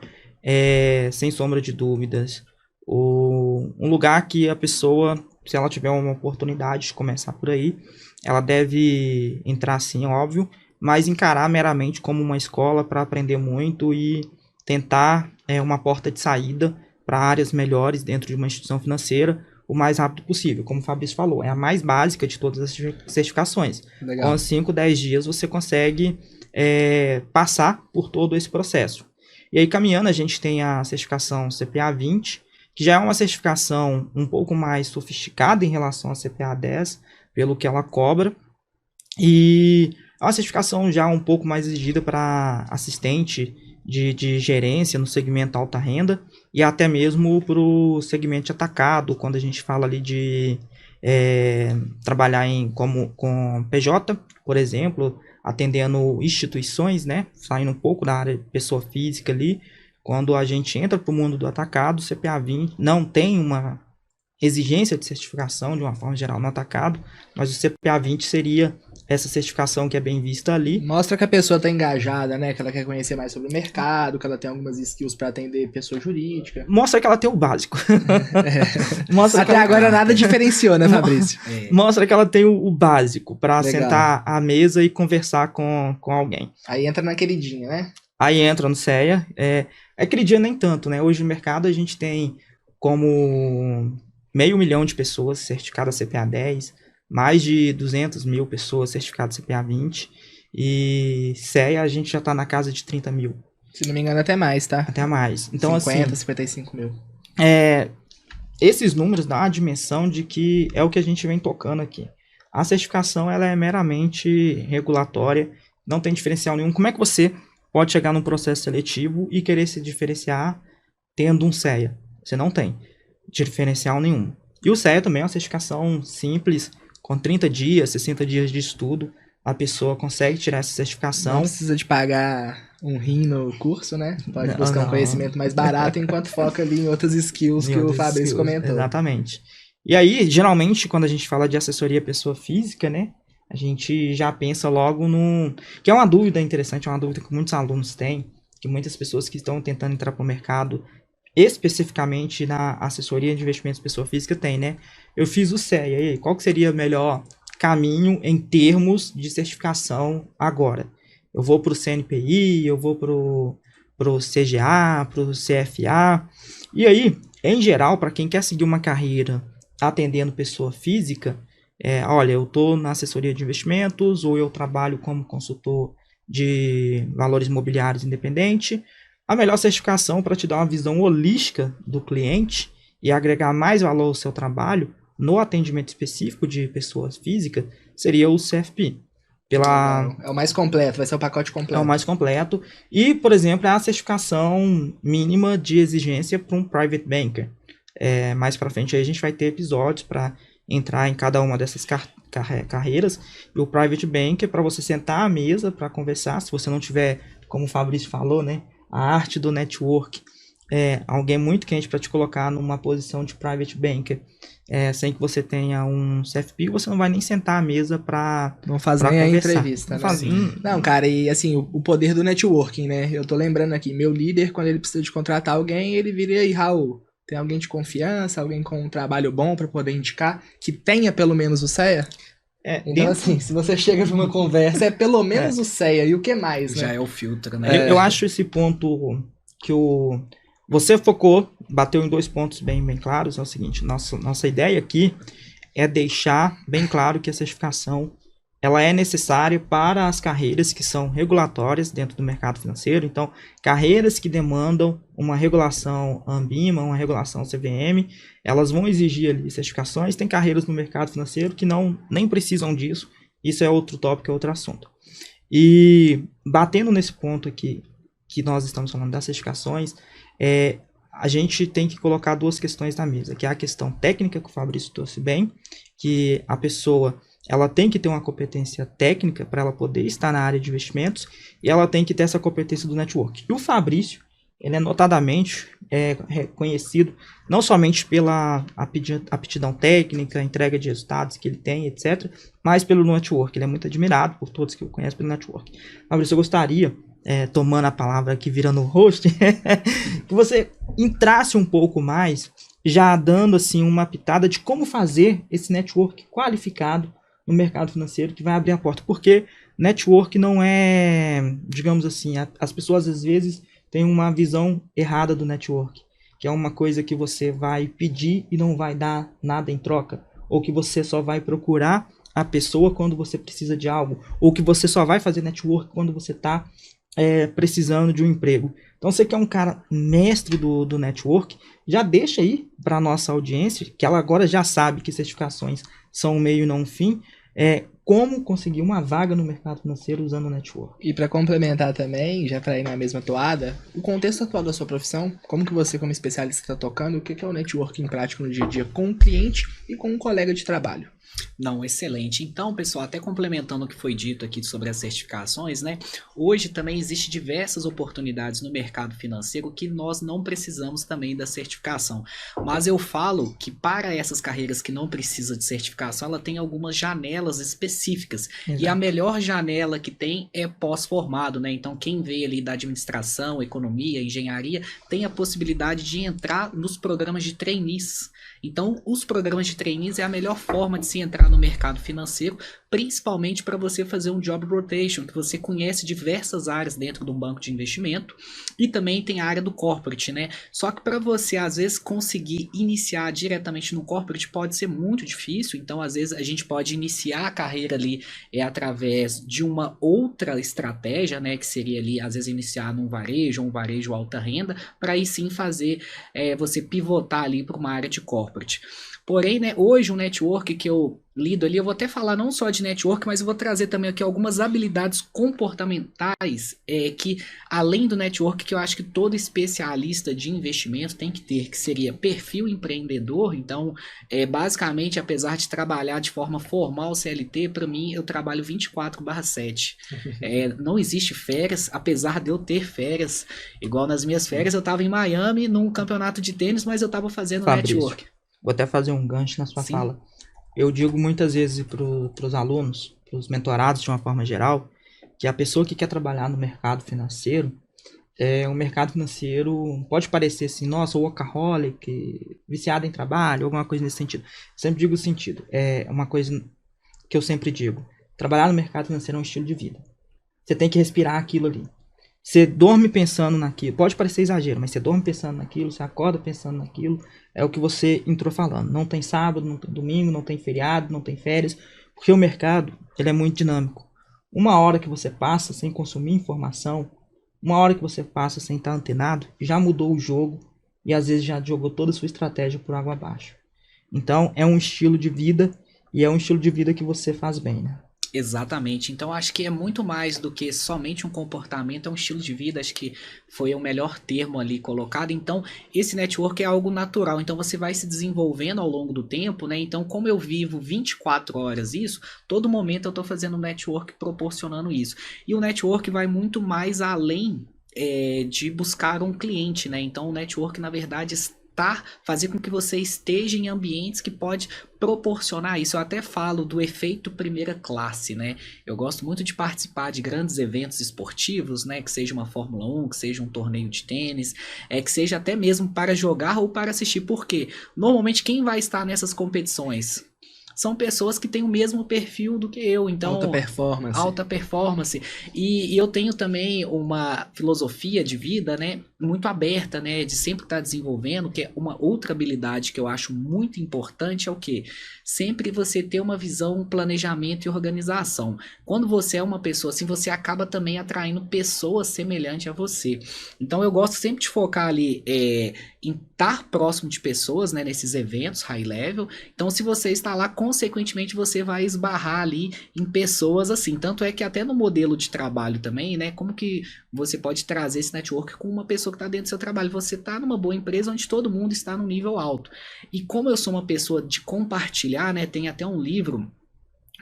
sem sombra de dúvidas, um lugar que a pessoa, se ela tiver uma oportunidade de começar por aí, ela deve entrar sim, óbvio, mas encarar meramente como uma escola para aprender muito e tentar uma porta de saída para áreas melhores dentro de uma instituição financeira o mais rápido possível. Como o Fabrício falou, é a mais básica de todas as certificações. Legal. Com 5, 10 dias você consegue passar por todo esse processo. E aí, caminhando, a gente tem a certificação CPA 20, que já é uma certificação um pouco mais sofisticada em relação à CPA 10, pelo que ela cobra, e é uma certificação já um pouco mais exigida para assistente de gerência no segmento alta renda, e até mesmo para o segmento de atacado, quando a gente fala ali de trabalhar com PJ, por exemplo, atendendo instituições, né, saindo um pouco da área de pessoa física ali. Quando a gente entra para o mundo do atacado, o CPA 20 não tem uma exigência de certificação de uma forma geral no atacado, mas o CPA 20 seria essa certificação que é bem vista ali. Mostra que a pessoa está engajada, né? Que ela quer conhecer mais sobre o mercado, que ela tem algumas skills para atender pessoa jurídica. Mostra que ela tem o básico. Até agora nada diferenciou, né, Fabrício? Mostra que ela tem o básico para sentar à mesa e conversar com alguém. Aí entra na queridinha, né? Aí entra no CEA. Queridinha nem tanto, né? Hoje no mercado a gente tem como 500 mil de pessoas certificadas CPA 10, mais de 200 mil pessoas certificadas CPA 20, e CEA a gente já está na casa de 30 mil. Se não me engano, até mais, tá? Até mais. Então, 50, assim, 55 mil. Esses números dão a dimensão de que é o que a gente vem tocando aqui. A certificação ela é meramente regulatória, não tem diferencial nenhum. Como é que você pode chegar num processo seletivo e querer se diferenciar tendo um CEA? Você não tem diferencial nenhum. E o CEA também é uma certificação simples, com 30 dias, 60 dias de estudo, a pessoa consegue tirar essa certificação. Não precisa de pagar um rim no curso, né? Pode buscar um conhecimento mais barato, enquanto foca ali em outras skills que o Fabrício comentou. Exatamente. E aí, geralmente, quando a gente fala de assessoria pessoa física, né? A gente já pensa logo que é uma dúvida interessante, é uma dúvida que muitos alunos têm, que muitas pessoas que estão tentando entrar para o mercado, especificamente na assessoria de investimentos pessoa física, tem, né? Eu fiz o CEA, e aí, qual que seria o melhor caminho em termos de certificação agora? Eu vou para o CNPI, eu vou para o CGA, para o CFA. E aí, em geral, para quem quer seguir uma carreira atendendo pessoa física, olha, eu estou na assessoria de investimentos, ou eu trabalho como consultor de valores imobiliários independente. A melhor certificação para te dar uma visão holística do cliente e agregar mais valor ao seu trabalho no atendimento específico de pessoas físicas seria o CFP. É o mais completo, vai ser o pacote completo. É o mais completo. E, por exemplo, é a certificação mínima de exigência para um private banker. Mais para frente aí a gente vai ter episódios para entrar em cada uma dessas carreiras. E o private banker, para você sentar à mesa para conversar, se você não tiver, como o Fabrício falou, né, a arte do network, alguém muito quente para te colocar numa posição de private banker, sem que você tenha um CFP, você não vai nem sentar à mesa para não fazer a entrevista, né? Não, cara, e assim, o poder do networking, né? Eu tô lembrando aqui, meu líder, quando ele precisa de contratar alguém, ele vira aí, Raul, tem alguém de confiança, alguém com um trabalho bom para poder indicar, que tenha pelo menos o CEA? Então, assim, se você chega numa conversa, é pelo menos o CEA e o que mais, né? Já é o filtro, né? Eu acho esse ponto que você focou, bateu em 2 pontos bem claros. É o seguinte, nossa ideia aqui é deixar bem claro que a certificação ela é necessária para as carreiras que são regulatórias dentro do mercado financeiro. Então, carreiras que demandam uma regulação ANBIMA, uma regulação CVM, elas vão exigir ali certificações. Tem carreiras no mercado financeiro que nem precisam disso. Isso é outro tópico, é outro assunto. E batendo nesse ponto aqui, que nós estamos falando das certificações, a gente tem que colocar 2 questões na mesa, que é a questão técnica, que o Fabrício trouxe bem, que a pessoa ela tem que ter uma competência técnica para ela poder estar na área de investimentos, e ela tem que ter essa competência do network. E o Fabrício, ele é notadamente reconhecido não somente pela aptidão técnica, entrega de resultados que ele tem, etc., mas pelo network. Ele é muito admirado por todos que o conhecem pelo network. Fabrício, eu gostaria, tomando a palavra aqui, virando o host, que você entrasse um pouco mais, já dando assim uma pitada de como fazer esse network qualificado no mercado financeiro, que vai abrir a porta. Porque network não é, digamos assim, as pessoas às vezes têm uma visão errada do network, que é uma coisa que você vai pedir e não vai dar nada em troca, ou que você só vai procurar a pessoa quando você precisa de algo, ou que você só vai fazer network quando você está precisando de um emprego. Então, você que é um cara mestre do network, já deixa aí para a nossa audiência, que ela agora já sabe que certificações são um meio e não um fim, como conseguir uma vaga no mercado financeiro usando o network. E para complementar também, já para ir na mesma toada, o contexto atual da sua profissão, como que você como especialista está tocando, o que é o networking prático no dia a dia com o cliente e com um colega de trabalho? Não, excelente. Então, pessoal, até complementando o que foi dito aqui sobre as certificações, né? Hoje também existe diversas oportunidades no mercado financeiro que nós não precisamos também da certificação. Mas eu falo que para essas carreiras que não precisam de certificação, ela tem algumas janelas específicas. Exato. E a melhor janela que tem é pós-formado, né? Então, quem veio ali da administração, economia, engenharia, tem a possibilidade de entrar nos programas de trainees. Então, os programas de trainees é a melhor forma de se entrar no mercado financeiro, principalmente para você fazer um job rotation, que você conhece diversas áreas dentro de um banco de investimento, e também tem a área do corporate, né? Só que para você, às vezes, conseguir iniciar diretamente no corporate pode ser muito difícil, então, às vezes, a gente pode iniciar a carreira ali através de uma outra estratégia, né? Que seria ali, às vezes, iniciar num varejo, ou um varejo alta renda, para aí sim fazer você pivotar ali para uma área de corporate. Porém, né, hoje um network que eu lido ali, eu vou até falar não só de network, mas eu vou trazer também aqui algumas habilidades comportamentais que, além do network, que eu acho que todo especialista de investimento tem que ter, que seria perfil empreendedor. Então, basicamente, apesar de trabalhar de forma formal CLT, para mim, eu trabalho 24/7. Não existe férias, apesar de eu ter férias. Igual nas minhas férias, eu estava em Miami, num campeonato de tênis, mas eu estava fazendo Fabrício, network. Vou até fazer um gancho na sua Sim. fala. Eu digo muitas vezes para os alunos, para os mentorados de uma forma geral, que a pessoa que quer trabalhar no mercado financeiro, o mercado financeiro pode parecer assim, nossa, workaholic, viciado em trabalho, alguma coisa nesse sentido. Sempre digo o sentido, é uma coisa que eu sempre digo, trabalhar no mercado financeiro é um estilo de vida. Você tem que respirar aquilo ali. Você dorme pensando naquilo, pode parecer exagero, mas você dorme pensando naquilo, você acorda pensando naquilo, é o que você entrou falando. Não tem sábado, não tem domingo, não tem feriado, não tem férias, porque o mercado ele é muito dinâmico. Uma hora que você passa sem consumir informação, uma hora que você passa sem estar antenado, já mudou o jogo e às vezes já jogou toda a sua estratégia por água abaixo. Então é um estilo de vida e é um estilo de vida que você faz bem, né? Exatamente, então acho que é muito mais do que somente um comportamento, é um estilo de vida, acho que foi o melhor termo ali colocado. Então esse network é algo natural, então você vai se desenvolvendo ao longo do tempo, né? Então como eu vivo 24 horas isso, todo momento eu estou fazendo um network proporcionando isso, e o network vai muito mais além de buscar um cliente, né? Então o network na verdade fazer com que você esteja em ambientes que pode proporcionar isso. Eu até falo do efeito primeira classe, né? Eu gosto muito de participar de grandes eventos esportivos, né? Que seja uma Fórmula 1, que seja um torneio de tênis, que seja até mesmo para jogar ou para assistir, porque normalmente quem vai estar nessas competições? são pessoas que têm o mesmo perfil do que eu. Então, alta performance. Alta performance. E eu tenho também uma filosofia de vida, né, muito aberta, né, de sempre estar desenvolvendo, que é uma outra habilidade que eu acho muito importante, é o quê? Sempre você ter uma visão, um planejamento e organização. Quando você é uma pessoa assim, você acaba também atraindo pessoas semelhantes a você. Então eu gosto sempre de focar ali em estar próximo de pessoas, né, nesses eventos high level. Então se você está lá, consequentemente você vai esbarrar ali em pessoas assim. Tanto é que até no modelo de trabalho também, né, como que você pode trazer esse network com uma pessoa que está dentro do seu trabalho. Você está numa boa empresa onde todo mundo está no nível alto. E como eu sou uma pessoa de compartilhar, né, tem até um livro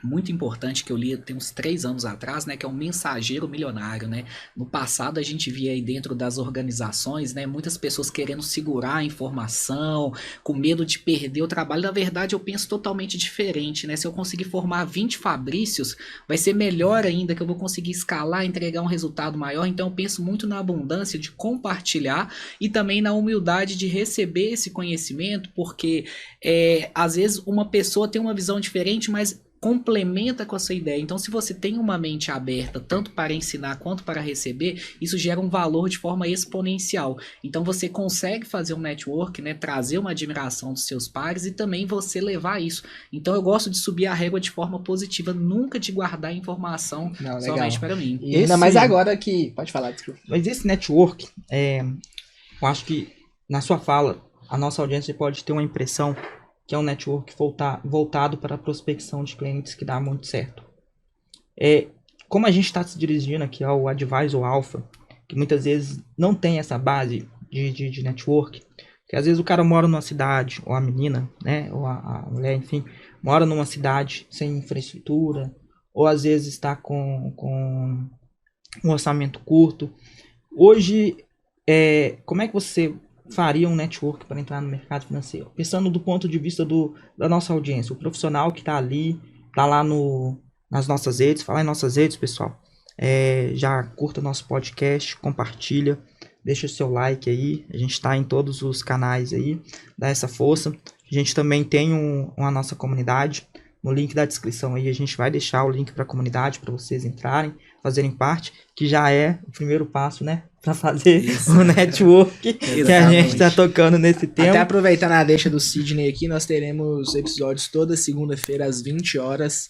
muito importante que eu li tem uns 3 anos atrás, né, que é o Mensageiro Milionário, né. No passado a gente via aí dentro das organizações, né, muitas pessoas querendo segurar a informação, com medo de perder o trabalho. Na verdade eu penso totalmente diferente, né, se eu conseguir formar 20 Fabrícios, vai ser melhor ainda, que eu vou conseguir escalar, entregar um resultado maior. Então eu penso muito na abundância de compartilhar e também na humildade de receber esse conhecimento, porque às vezes uma pessoa tem uma visão diferente, mas complementa com a sua ideia. Então, se você tem uma mente aberta, tanto para ensinar quanto para receber, isso gera um valor de forma exponencial. Então, você consegue fazer um network, né, trazer uma admiração dos seus pares e também você levar isso. Então, eu gosto de subir a régua de forma positiva, nunca de guardar informação somente para mim. E ainda mais agora que... Pode falar, desculpa. Mas esse network, eu acho que na sua fala, a nossa audiência pode ter uma impressão que é um network voltado para a prospecção de clientes, que dá muito certo. Como a gente está se dirigindo aqui ao Advisor Alpha, que muitas vezes não tem essa base de network, que às vezes o cara mora numa cidade, ou a menina, né, ou a mulher, enfim, mora numa cidade sem infraestrutura, ou às vezes está com um orçamento curto. Hoje, como é que você faria um network para entrar no mercado financeiro? Pensando do ponto de vista da nossa audiência, o profissional que está ali, está lá nas nossas redes. Fala em nossas redes, pessoal. Já curta nosso podcast, compartilha, deixa o seu like aí. A gente está em todos os canais aí, dá essa força. A gente também tem a nossa comunidade. No link da descrição aí a gente vai deixar o link para a comunidade para vocês entrarem, fazerem parte, que já é o primeiro passo, né, para fazer o network que a gente está tocando nesse tema. Até aproveitando a deixa do Sidney aqui, nós teremos episódios toda segunda-feira às 20 horas.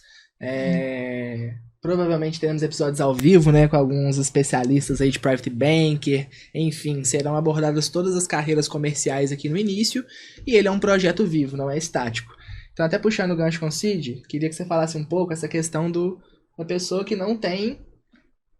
Provavelmente teremos episódios ao vivo, né, com alguns especialistas aí de private banker. Enfim, serão abordadas todas as carreiras comerciais aqui no início. E ele é um projeto vivo, não é estático. Então, até puxando o gancho com o Cid, queria que você falasse um pouco essa questão da pessoa que não tem...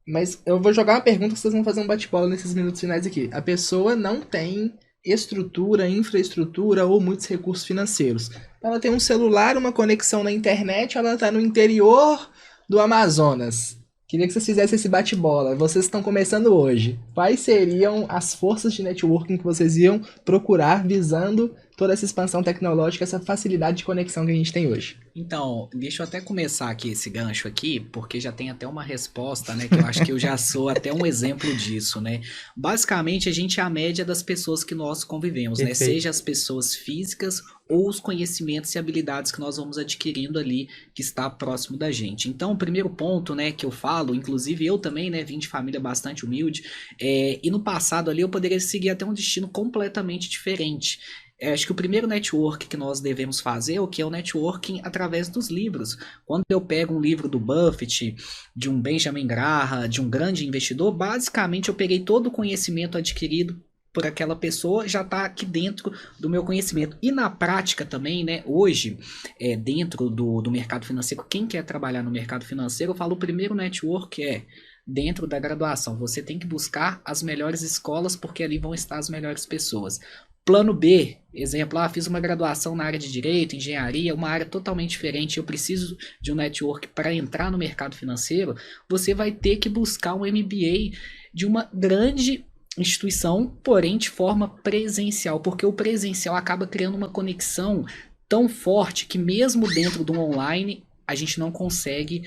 Mas eu vou jogar uma pergunta que vocês vão fazer um bate-bola nesses minutos finais aqui. A pessoa não tem estrutura, infraestrutura ou muitos recursos financeiros. Ela tem um celular, uma conexão na internet, ela está no interior do Amazonas. Queria que vocês fizessem esse bate-bola. Vocês estão começando hoje. Quais seriam as forças de networking que vocês iam procurar visando toda essa expansão tecnológica, essa facilidade de conexão que a gente tem hoje? Então, deixa eu até começar aqui esse gancho aqui, porque já tem até uma resposta, né, que eu acho que eu já sou até um exemplo disso, né. Basicamente, a gente é a média das pessoas que nós convivemos, né, seja as pessoas físicas ou os conhecimentos e habilidades que nós vamos adquirindo ali, que está próximo da gente. Então, o primeiro ponto, né, que eu falo, inclusive eu também, né, vim de família bastante humilde, e no passado ali eu poderia seguir até um destino completamente diferente. Acho que o primeiro network que nós devemos fazer é o que é o networking através dos livros. Quando eu pego um livro do Buffett, de um Benjamin Graham, de um grande investidor, basicamente eu peguei todo o conhecimento adquirido por aquela pessoa, já está aqui dentro do meu conhecimento. E na prática também, né, hoje, dentro do mercado financeiro, quem quer trabalhar no mercado financeiro, eu falo, o primeiro network dentro da graduação. Você tem que buscar as melhores escolas, porque ali vão estar as melhores pessoas. Plano B, exemplo, fiz uma graduação na área de Direito, Engenharia, uma área totalmente diferente, eu preciso de um network para entrar no mercado financeiro. Você vai ter que buscar um MBA de uma grande instituição, porém de forma presencial, porque o presencial acaba criando uma conexão tão forte que mesmo dentro do online a gente não consegue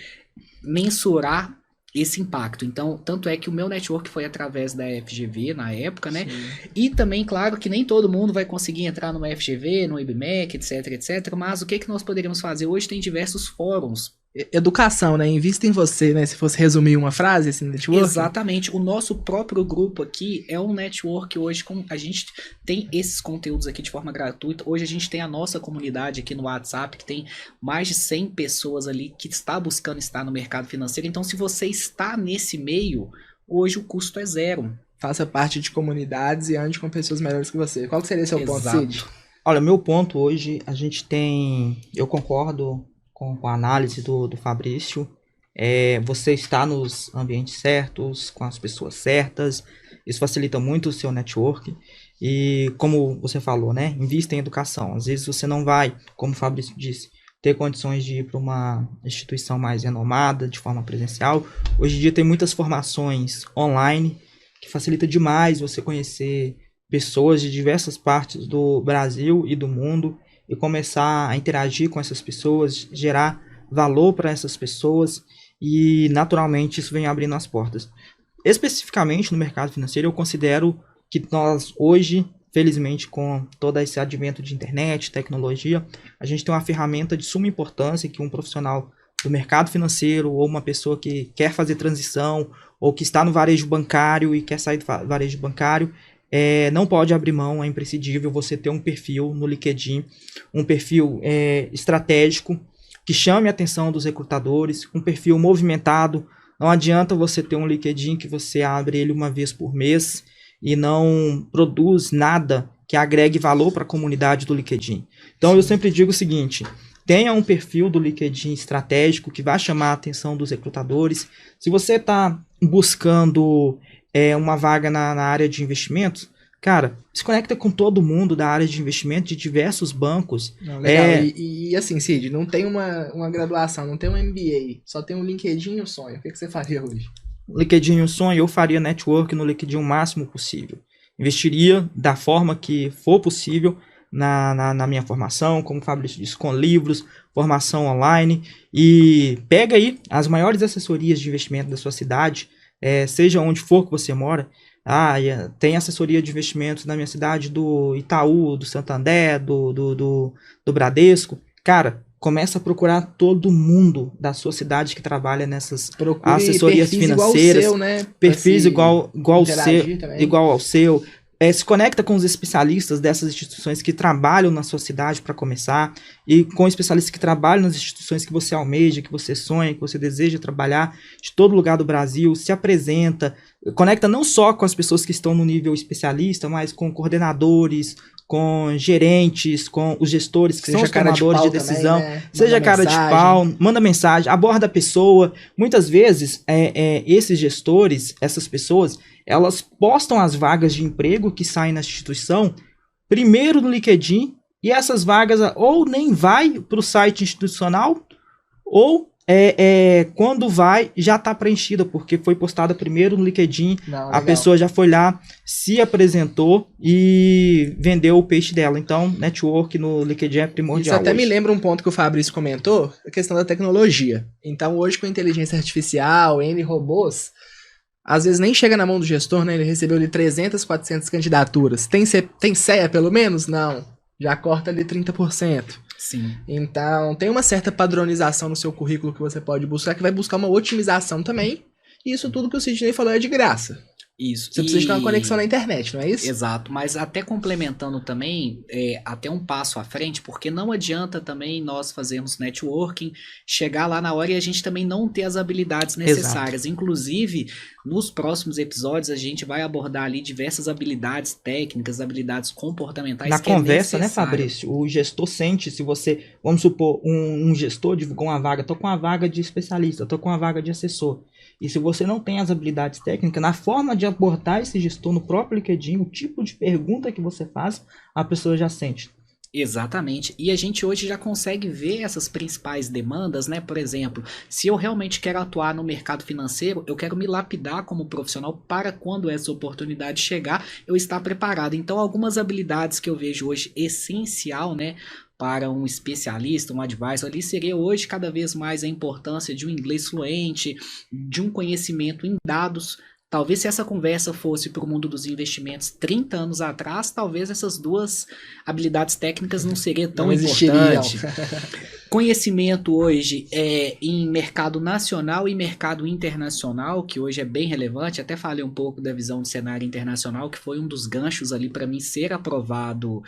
mensurar esse impacto. Então, tanto é que o meu network foi através da FGV na época, né? Sim. E também, claro, que nem todo mundo vai conseguir entrar numa FGV, no IBMEC, etc, etc. Mas o que que nós poderíamos fazer? Hoje tem diversos fóruns. Educação, né? Invista em você, né? Se fosse resumir uma frase, esse network. Exatamente. O nosso próprio grupo aqui é um network hoje com a gente tem esses conteúdos aqui de forma gratuita. Hoje a gente tem a nossa comunidade aqui no WhatsApp, que tem mais de 100 pessoas ali que está buscando estar no mercado financeiro. Então, se você está nesse meio, hoje o custo é zero. Faça parte de comunidades e ande com pessoas melhores que você. Qual que seria seu ponto, Exato. Cid? Olha, meu ponto hoje, a gente tem. Eu concordo com a análise do Fabrício. Você está nos ambientes certos, com as pessoas certas. Isso facilita muito o seu network. E como você falou, né? Invista em educação. Às vezes você não vai, como o Fabrício disse, ter condições de ir para uma instituição mais renomada, de forma presencial. Hoje em dia tem muitas formações online, que facilita demais você conhecer pessoas de diversas partes do Brasil e do mundo e começar a interagir com essas pessoas, gerar valor para essas pessoas e naturalmente isso vem abrindo as portas. Especificamente no mercado financeiro, eu considero que nós hoje, felizmente com todo esse advento de internet, tecnologia, a gente tem uma ferramenta de suma importância que um profissional do mercado financeiro ou uma pessoa que quer fazer transição ou que está no varejo bancário e quer sair do varejo bancário, não pode abrir mão, é imprescindível você ter um perfil no LinkedIn, um perfil estratégico, que chame a atenção dos recrutadores, um perfil movimentado. Não adianta você ter um LinkedIn que você abre ele uma vez por mês e não produz nada que agregue valor para a comunidade do LinkedIn. Então eu sempre digo o seguinte, tenha um perfil do LinkedIn estratégico que vai chamar a atenção dos recrutadores. Se você está buscando uma vaga na área de investimentos, cara, se conecta com todo mundo da área de investimento de diversos bancos. Não, legal. E assim, Cid, não tem uma graduação, não tem um MBA, só tem um LinkedIn e um sonho. O que você faria hoje? LinkedIn e um sonho, eu faria network no LinkedIn o máximo possível. Investiria da forma que for possível na minha formação, como o Fabrício disse, com livros, formação online, e pega aí as maiores assessorias de investimento da sua cidade, seja onde for que você mora. Tem assessoria de investimentos na minha cidade do Itaú, do Santander, do Bradesco. Cara, começa a procurar todo mundo da sua cidade que trabalha nessas assessorias financeiras. Igual ao seu, né? Perfis igual ao seu. Se conecta com os especialistas dessas instituições que trabalham na sua cidade para começar, e com especialistas que trabalham nas instituições que você almeja, que você sonha, que você deseja trabalhar, de todo lugar do Brasil. Se apresenta, conecta não só com as pessoas que estão no nível especialista, mas com coordenadores, com gerentes, com os gestores, que são os tomadores de decisão. Também, né? Seja cara de pau, manda mensagem, aborda a pessoa. Muitas vezes, esses gestores, essas pessoas, elas postam as vagas de emprego que saem na instituição primeiro no LinkedIn, e essas vagas ou nem vai para o site institucional, ou quando vai, já está preenchida, porque foi postada primeiro no LinkedIn. A pessoa já foi lá, se apresentou e vendeu o peixe dela. Então, network no LinkedIn é primordial. Isso até me lembra um ponto que o Fabrício comentou, a questão da tecnologia. Então, hoje com inteligência artificial, N robôs, às vezes nem chega na mão do gestor, né? Ele recebeu ali 300, 400 candidaturas. Tem CEA pelo menos? Não. Já corta ali 30%. Sim. Então, tem uma certa padronização no seu currículo que você pode buscar, que vai buscar uma otimização também. E isso tudo que o Sidney falou é de graça. Isso. Você precisa de ter uma conexão na internet, não é isso? Exato, mas até complementando também, até um passo à frente, porque não adianta também nós fazermos networking, chegar lá na hora e a gente também não ter as habilidades necessárias. Exato. Inclusive, nos próximos episódios a gente vai abordar ali diversas habilidades técnicas, habilidades comportamentais. Na conversa, né, Fabrício? O gestor sente, se você, vamos supor, um gestor divulgou uma vaga, tô com uma vaga de especialista, tô com uma vaga de assessor. E se você não tem as habilidades técnicas, na forma de abordar esse gestor no próprio LinkedIn, o tipo de pergunta que você faz, a pessoa já sente. Exatamente. E a gente hoje já consegue ver essas principais demandas, né? Por exemplo, se eu realmente quero atuar no mercado financeiro, eu quero me lapidar como profissional para quando essa oportunidade chegar, eu estar preparado. Então, algumas habilidades que eu vejo hoje essencial, né? para um especialista, um advisor ali, seria hoje cada vez mais a importância de um inglês fluente, de um conhecimento em dados. Talvez se essa conversa fosse para o mundo dos investimentos 30 anos atrás, talvez essas duas habilidades técnicas não seriam tão importantes. Conhecimento hoje em mercado nacional e mercado internacional, que hoje é bem relevante. Até falei um pouco da visão de cenário internacional, que foi um dos ganchos ali para mim ser aprovado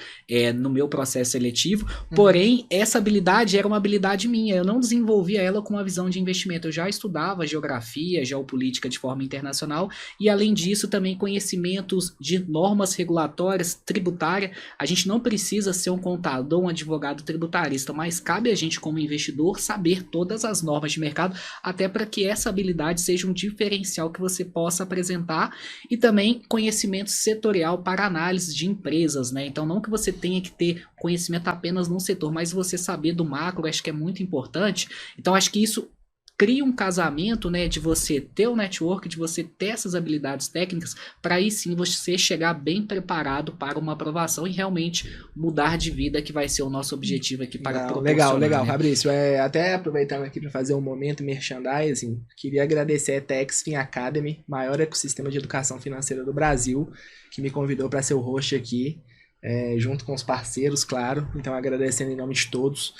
no meu processo seletivo. Porém, essa habilidade era uma habilidade minha. Eu não desenvolvia ela com uma visão de investimento. Eu já estudava geografia, geopolítica de forma internacional e, além disso, também conhecimentos de normas regulatórias, tributária. A gente não precisa ser um contador, um advogado tributarista, mas cabe a gente, como investidor, saber todas as normas de mercado, até para que essa habilidade seja um diferencial que você possa apresentar, e também conhecimento setorial para análise de empresas, né? Então, não que você tenha que ter conhecimento apenas num setor, mas você saber do macro, acho que é muito importante. Então, acho que isso cria um casamento, né, de você ter o network, de você ter essas habilidades técnicas, para aí sim você chegar bem preparado para uma aprovação e realmente mudar de vida, que vai ser o nosso objetivo aqui para proporcionar. Legal, né? Fabrício. Até aproveitando aqui para fazer um momento merchandising, queria agradecer a ETEX Fin Academy, maior ecossistema de educação financeira do Brasil, que me convidou para ser o host aqui, junto com os parceiros, claro. Então, agradecendo em nome de todos.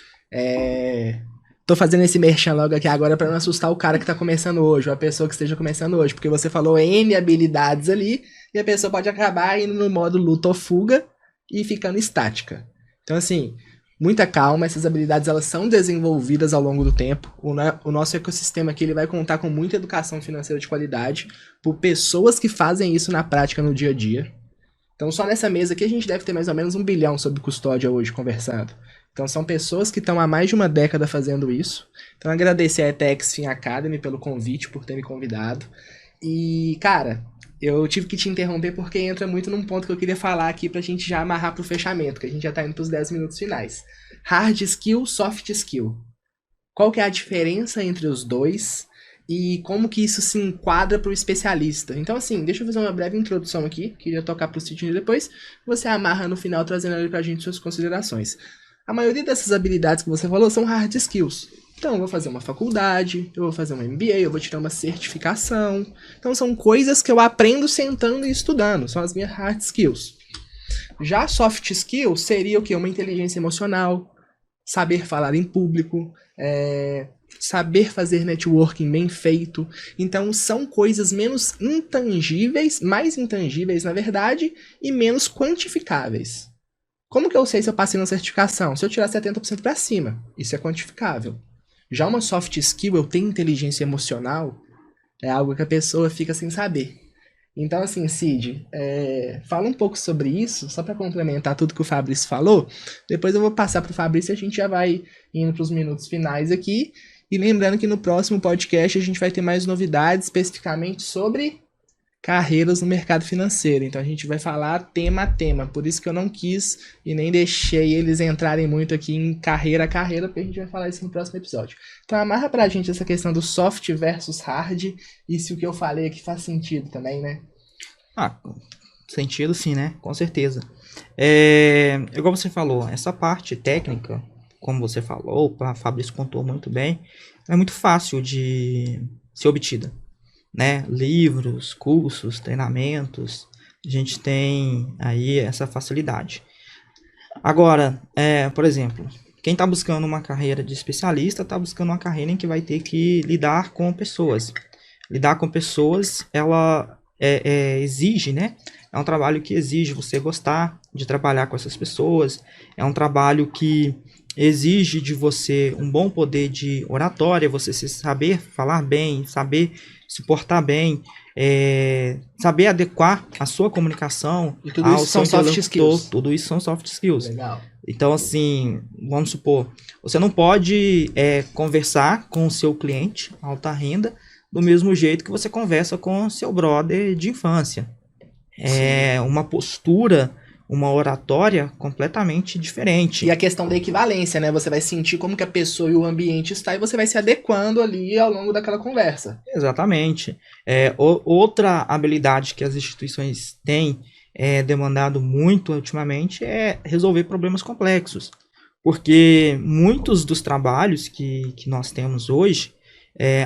Tô fazendo esse merchan logo aqui agora para não assustar o cara que tá começando hoje, ou a pessoa que esteja começando hoje, porque você falou N habilidades ali, e a pessoa pode acabar indo no modo luta ou fuga e ficando estática. Então, assim, muita calma, essas habilidades elas são desenvolvidas ao longo do tempo. O nosso ecossistema aqui ele vai contar com muita educação financeira de qualidade, por pessoas que fazem isso na prática no dia a dia. Então, só nessa mesa aqui a gente deve ter mais ou menos 1 bilhão sobre custódia hoje conversado. Então, são pessoas que estão há mais de uma década fazendo isso. Então, agradecer a ETEX Fin Academy pelo convite, por ter me convidado. E, cara, eu tive que te interromper porque entra muito num ponto que eu queria falar aqui pra gente já amarrar pro fechamento, que a gente já tá indo pros 10 minutos finais. Hard skill, soft skill. Qual que é a diferença entre os dois e como que isso se enquadra pro especialista? Então, assim, deixa eu fazer uma breve introdução aqui, que eu ia tocar pro Sidney depois. Você amarra no final, trazendo ali pra gente suas considerações. A maioria dessas habilidades que você falou são hard skills. Então, eu vou fazer uma faculdade, eu vou fazer um MBA, eu vou tirar uma certificação. Então, são coisas que eu aprendo sentando e estudando. São as minhas hard skills. Já soft skills seria o quê? Uma inteligência emocional, saber falar em público, saber fazer networking bem feito. Então, são coisas menos intangíveis, mais intangíveis, na verdade, e menos quantificáveis. Como que eu sei se eu passei na certificação? Se eu tirar 70% para cima, isso é quantificável. Já uma soft skill, eu tenho inteligência emocional, é algo que a pessoa fica sem saber. Então, assim, Cid, fala um pouco sobre isso, só para complementar tudo que o Fabrício falou. Depois eu vou passar para o Fabrício e a gente já vai indo para os minutos finais aqui. E lembrando que no próximo podcast a gente vai ter mais novidades, especificamente sobre carreiras no mercado financeiro. Então a gente vai falar tema a tema. Por isso que eu não quis e nem deixei eles entrarem muito aqui em carreira a carreira, porque a gente vai falar isso no próximo episódio. Então amarra pra gente essa questão do soft versus hard e se o que eu falei aqui faz sentido também, né? Sentido sim, né? Com certeza. Igual você falou, essa parte técnica, como você falou, o Fabrício contou muito bem, é muito fácil de ser obtida. Né? Livros, cursos, treinamentos, a gente tem aí essa facilidade. Agora, por exemplo, quem está buscando uma carreira de especialista está buscando uma carreira em que vai ter que lidar com pessoas. Lidar com pessoas, ela exige, né? É um trabalho que exige você gostar de trabalhar com essas pessoas, é um trabalho que exige de você um bom poder de oratória, você saber falar bem, saber se portar bem, saber adequar a sua comunicação. E tudo isso são soft skills. Tudo isso são soft skills. Legal. Então, assim, vamos supor, você não pode conversar com o seu cliente alta renda do mesmo jeito que você conversa com o seu brother de infância. É uma postura, uma oratória completamente diferente. E a questão da equivalência, né? Você vai sentir como que a pessoa e o ambiente está e você vai se adequando ali ao longo daquela conversa. Exatamente. Outra habilidade que as instituições têm demandado muito ultimamente é resolver problemas complexos. Porque muitos dos trabalhos que nós temos hoje,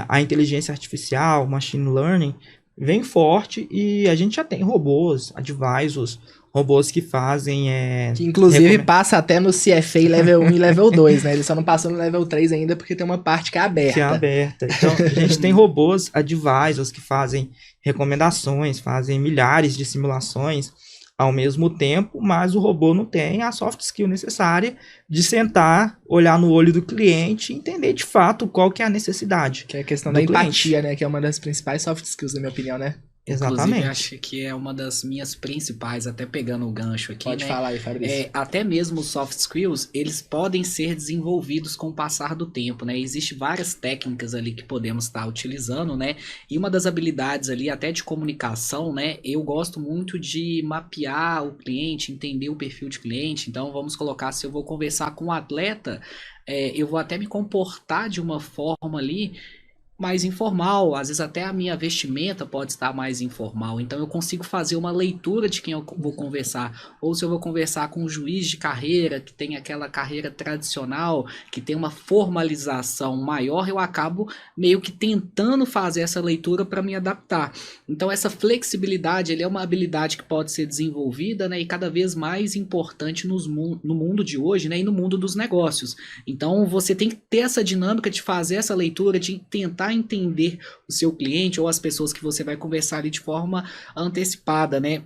a inteligência artificial, machine learning, vem forte e a gente já tem robôs, advisors, robôs que fazem... que inclusive passa até no CFA Level 1 e Level 2, né? Ele só não passou no Level 3 ainda porque tem uma parte que é aberta. Que é aberta. Então, a gente tem robôs advisors que fazem recomendações, fazem milhares de simulações ao mesmo tempo, mas o robô não tem a soft skill necessária de sentar, olhar no olho do cliente e entender de fato qual que é a necessidade. Que é a questão da empatia, né? Que é uma das principais soft skills, na minha opinião, né? Exatamente. Inclusive, acho que é uma das minhas principais, até pegando o gancho aqui, Pode falar aí, Fabrício. Até mesmo os soft skills, eles podem ser desenvolvidos com o passar do tempo, né? Existem várias técnicas ali que podemos estar utilizando, né? E uma das habilidades ali, até de comunicação, né? Eu gosto muito de mapear o cliente, entender o perfil de cliente. Então, vamos colocar, se eu vou conversar com um atleta, eu vou até me comportar de uma forma ali mais informal, às vezes até a minha vestimenta pode estar mais informal, então eu consigo fazer uma leitura de quem eu vou conversar, ou se eu vou conversar com um juiz de carreira, que tem aquela carreira tradicional, que tem uma formalização maior, eu acabo meio que tentando fazer essa leitura para me adaptar. Então essa flexibilidade, ele é uma habilidade que pode ser desenvolvida, né, e cada vez mais importante no mundo de hoje, né, e no mundo dos negócios. Então você tem que ter essa dinâmica de fazer essa leitura, de tentar entender o seu cliente ou as pessoas que você vai conversar ali de forma antecipada, né?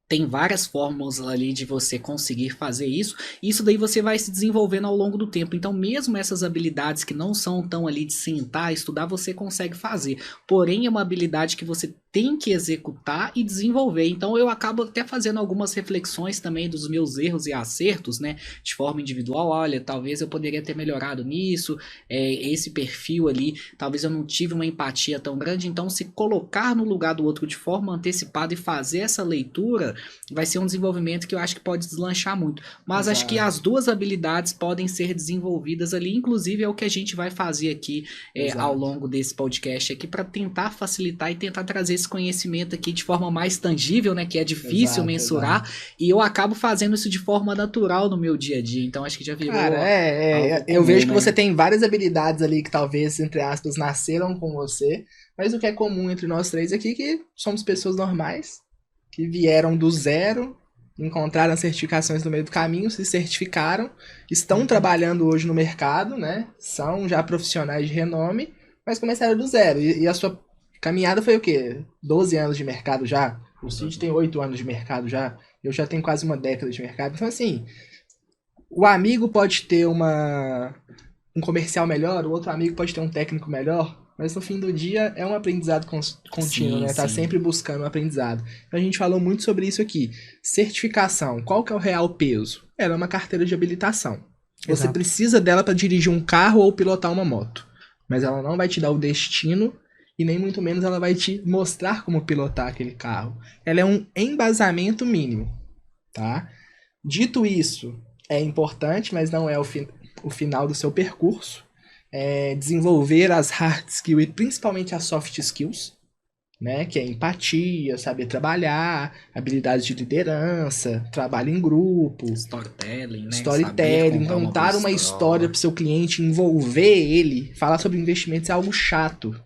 Tem várias fórmulas ali de você conseguir fazer isso, e isso daí você vai se desenvolvendo ao longo do tempo. Então, mesmo essas habilidades que não são tão ali de sentar, estudar, você consegue fazer. Porém, é uma habilidade que você tem que executar e desenvolver. Então, eu acabo até fazendo algumas reflexões também dos meus erros e acertos, né? De forma individual, olha, talvez eu poderia ter melhorado nisso, esse perfil ali, talvez eu não tive uma empatia tão grande. Então, se colocar no lugar do outro de forma antecipada e fazer essa leitura, vai ser um desenvolvimento que eu acho que pode deslanchar muito. Mas acho que as duas habilidades podem ser desenvolvidas ali, inclusive é o que a gente vai fazer aqui ao longo desse podcast aqui, para tentar facilitar e tentar trazer esse conhecimento aqui de forma mais tangível, né, que é difícil mensurar, e eu acabo fazendo isso de forma natural no meu dia a dia. Então acho que já virou eu vejo que você tem várias habilidades ali que talvez, entre aspas, nasceram com você, mas o que é comum entre nós três aqui é que somos pessoas normais, que vieram do zero, encontraram certificações no meio do caminho, se certificaram, estão trabalhando hoje no mercado, né? São já profissionais de renome, mas começaram do zero. E a sua caminhada foi o quê? 12 anos de mercado já? O Cid tem 8 anos de mercado já. Eu já tenho quase uma década de mercado. Então, assim, o amigo pode ter um comercial melhor, o outro amigo pode ter um técnico melhor, mas no fim do dia é um aprendizado contínuo, sim, né? Tá sempre buscando um aprendizado. Então a gente falou muito sobre isso aqui. Certificação, qual que é o real peso? Ela é uma carteira de habilitação. Você precisa dela para dirigir um carro ou pilotar uma moto. Mas ela não vai te dar o destino e nem muito menos ela vai te mostrar como pilotar aquele carro. Ela é um embasamento mínimo, tá? Dito isso, é importante, mas não é o final do seu percurso. Desenvolver as hard skills e principalmente as soft skills, né, que é empatia, saber trabalhar, habilidades de liderança, trabalho em grupo, storytelling, né? Storytelling, contar uma história para o seu cliente, envolver ele. Falar sobre investimentos é algo chato.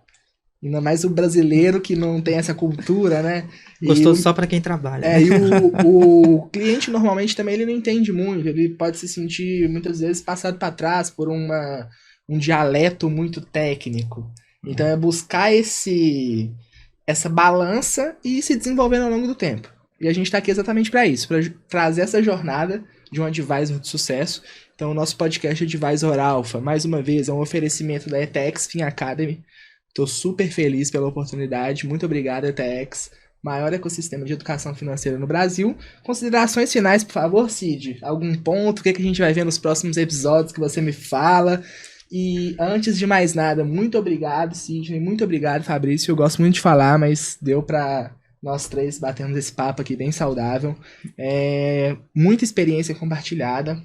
Ainda mais o brasileiro que não tem essa cultura, né? Gostoso só para quem trabalha. E o cliente normalmente também ele não entende muito, ele pode se sentir muitas vezes passado para trás por um dialeto muito técnico. Então é buscar essa balança e se desenvolvendo ao longo do tempo. E a gente está aqui exatamente para isso, para trazer essa jornada de um advisor de sucesso. Então o nosso podcast Advisor Alpha, mais uma vez, é um oferecimento da ETX Fin Academy. Estou super feliz pela oportunidade. Muito obrigado, ETX. Maior ecossistema de educação financeira no Brasil. Considerações finais, por favor, Cid. Algum ponto? O que a gente vai ver nos próximos episódios que você me fala? E antes de mais nada, muito obrigado, Sidney. Muito obrigado, Fabrício. Eu gosto muito de falar, mas deu para nós três batermos esse papo aqui bem saudável. Muita experiência compartilhada.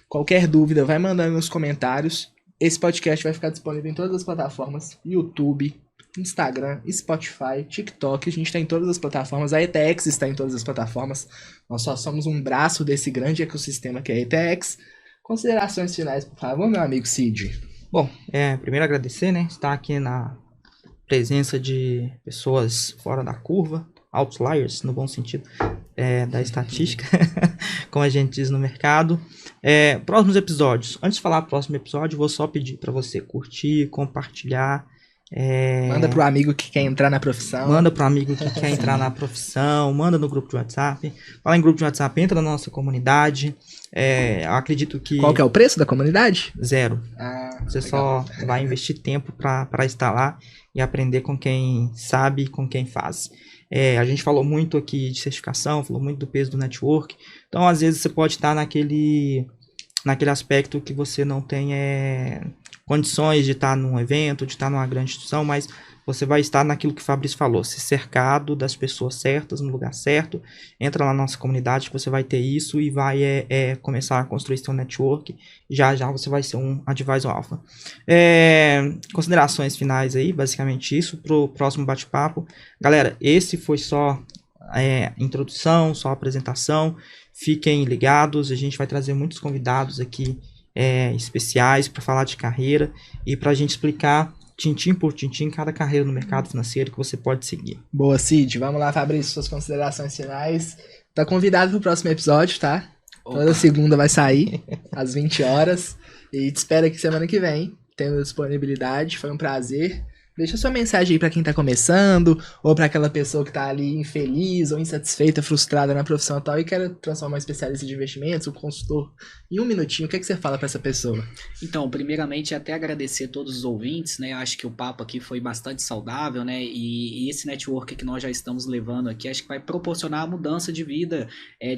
Qualquer dúvida, vai mandando nos comentários. Esse podcast vai ficar disponível em todas as plataformas: YouTube, Instagram, Spotify, TikTok. A gente está em todas as plataformas. A ETX está em todas as plataformas. Nós só somos um braço desse grande ecossistema que é a ETX. Considerações finais, por favor, meu amigo Cid. Bom, primeiro agradecer, né? Estar aqui na presença de pessoas fora da curva, outliers, no bom sentido, da estatística, como a gente diz no mercado. Próximos episódios. Antes de falar do próximo episódio, vou só pedir para você curtir, compartilhar. Manda pro amigo que quer entrar na profissão. Manda pro amigo que quer entrar na profissão, manda no grupo de WhatsApp. Fala em grupo de WhatsApp, entra na nossa comunidade. Eu acredito que... Qual que é o preço da comunidade? 0. Você legal. só vai investir tempo para estar lá e aprender com quem sabe e com quem faz. A gente falou muito aqui de certificação, falou muito do peso do network. Então, às vezes, você pode estar naquele aspecto que você não tem condições de estar num evento, de estar numa grande instituição, mas você vai estar naquilo que o Fabrício falou, se cercado das pessoas certas, no lugar certo. Entra lá na nossa comunidade que você vai ter isso e vai começar a construir seu network. Já você vai ser um Advisor Alpha. Considerações finais aí, basicamente isso, pro próximo bate-papo. Galera, esse foi só introdução, só apresentação. Fiquem ligados, a gente vai trazer muitos convidados aqui especiais para falar de carreira e para a gente explicar tintim por tintim cada carreira no mercado financeiro que você pode seguir. Boa, Cid. Vamos lá, Fabrício, suas considerações finais. Tá convidado pro próximo episódio, tá? Opa. Toda segunda vai sair, às 20 horas. E te espero aqui semana que vem, tendo disponibilidade. Foi um prazer. Deixa sua mensagem aí pra quem tá começando, ou pra aquela pessoa que tá ali infeliz ou insatisfeita, frustrada na profissão atual e quer transformar um especialista de investimentos, um consultor, em um minutinho. O que você fala pra essa pessoa? Então, primeiramente, até agradecer a todos os ouvintes, né? Acho que o papo aqui foi bastante saudável, né? E esse network que nós já estamos levando aqui, acho que vai proporcionar a mudança de vida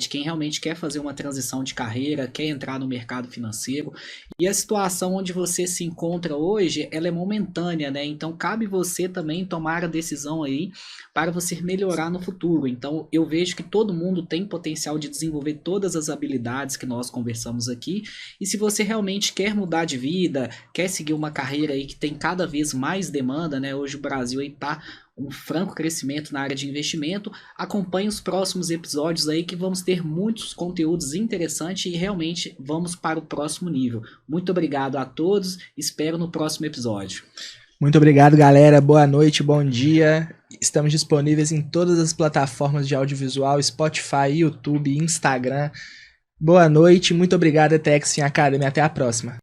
de quem realmente quer fazer uma transição de carreira, quer entrar no mercado financeiro. E a situação onde você se encontra hoje, ela é momentânea, né? Então, cabe você também tomar a decisão aí para você melhorar no futuro. Então, eu vejo que todo mundo tem potencial de desenvolver todas as habilidades que nós conversamos aqui. E se você realmente quer mudar de vida, quer seguir uma carreira aí que tem cada vez mais demanda, né? Hoje o Brasil aí tá um franco crescimento na área de investimento. Acompanhe os próximos episódios aí que vamos ter muitos conteúdos interessantes e realmente vamos para o próximo nível. Muito obrigado a todos, espero no próximo episódio. Muito obrigado, galera. Boa noite, bom dia. Estamos disponíveis em todas as plataformas de audiovisual, Spotify, YouTube, Instagram. Boa noite, muito obrigado, ETX Academy. Até a próxima.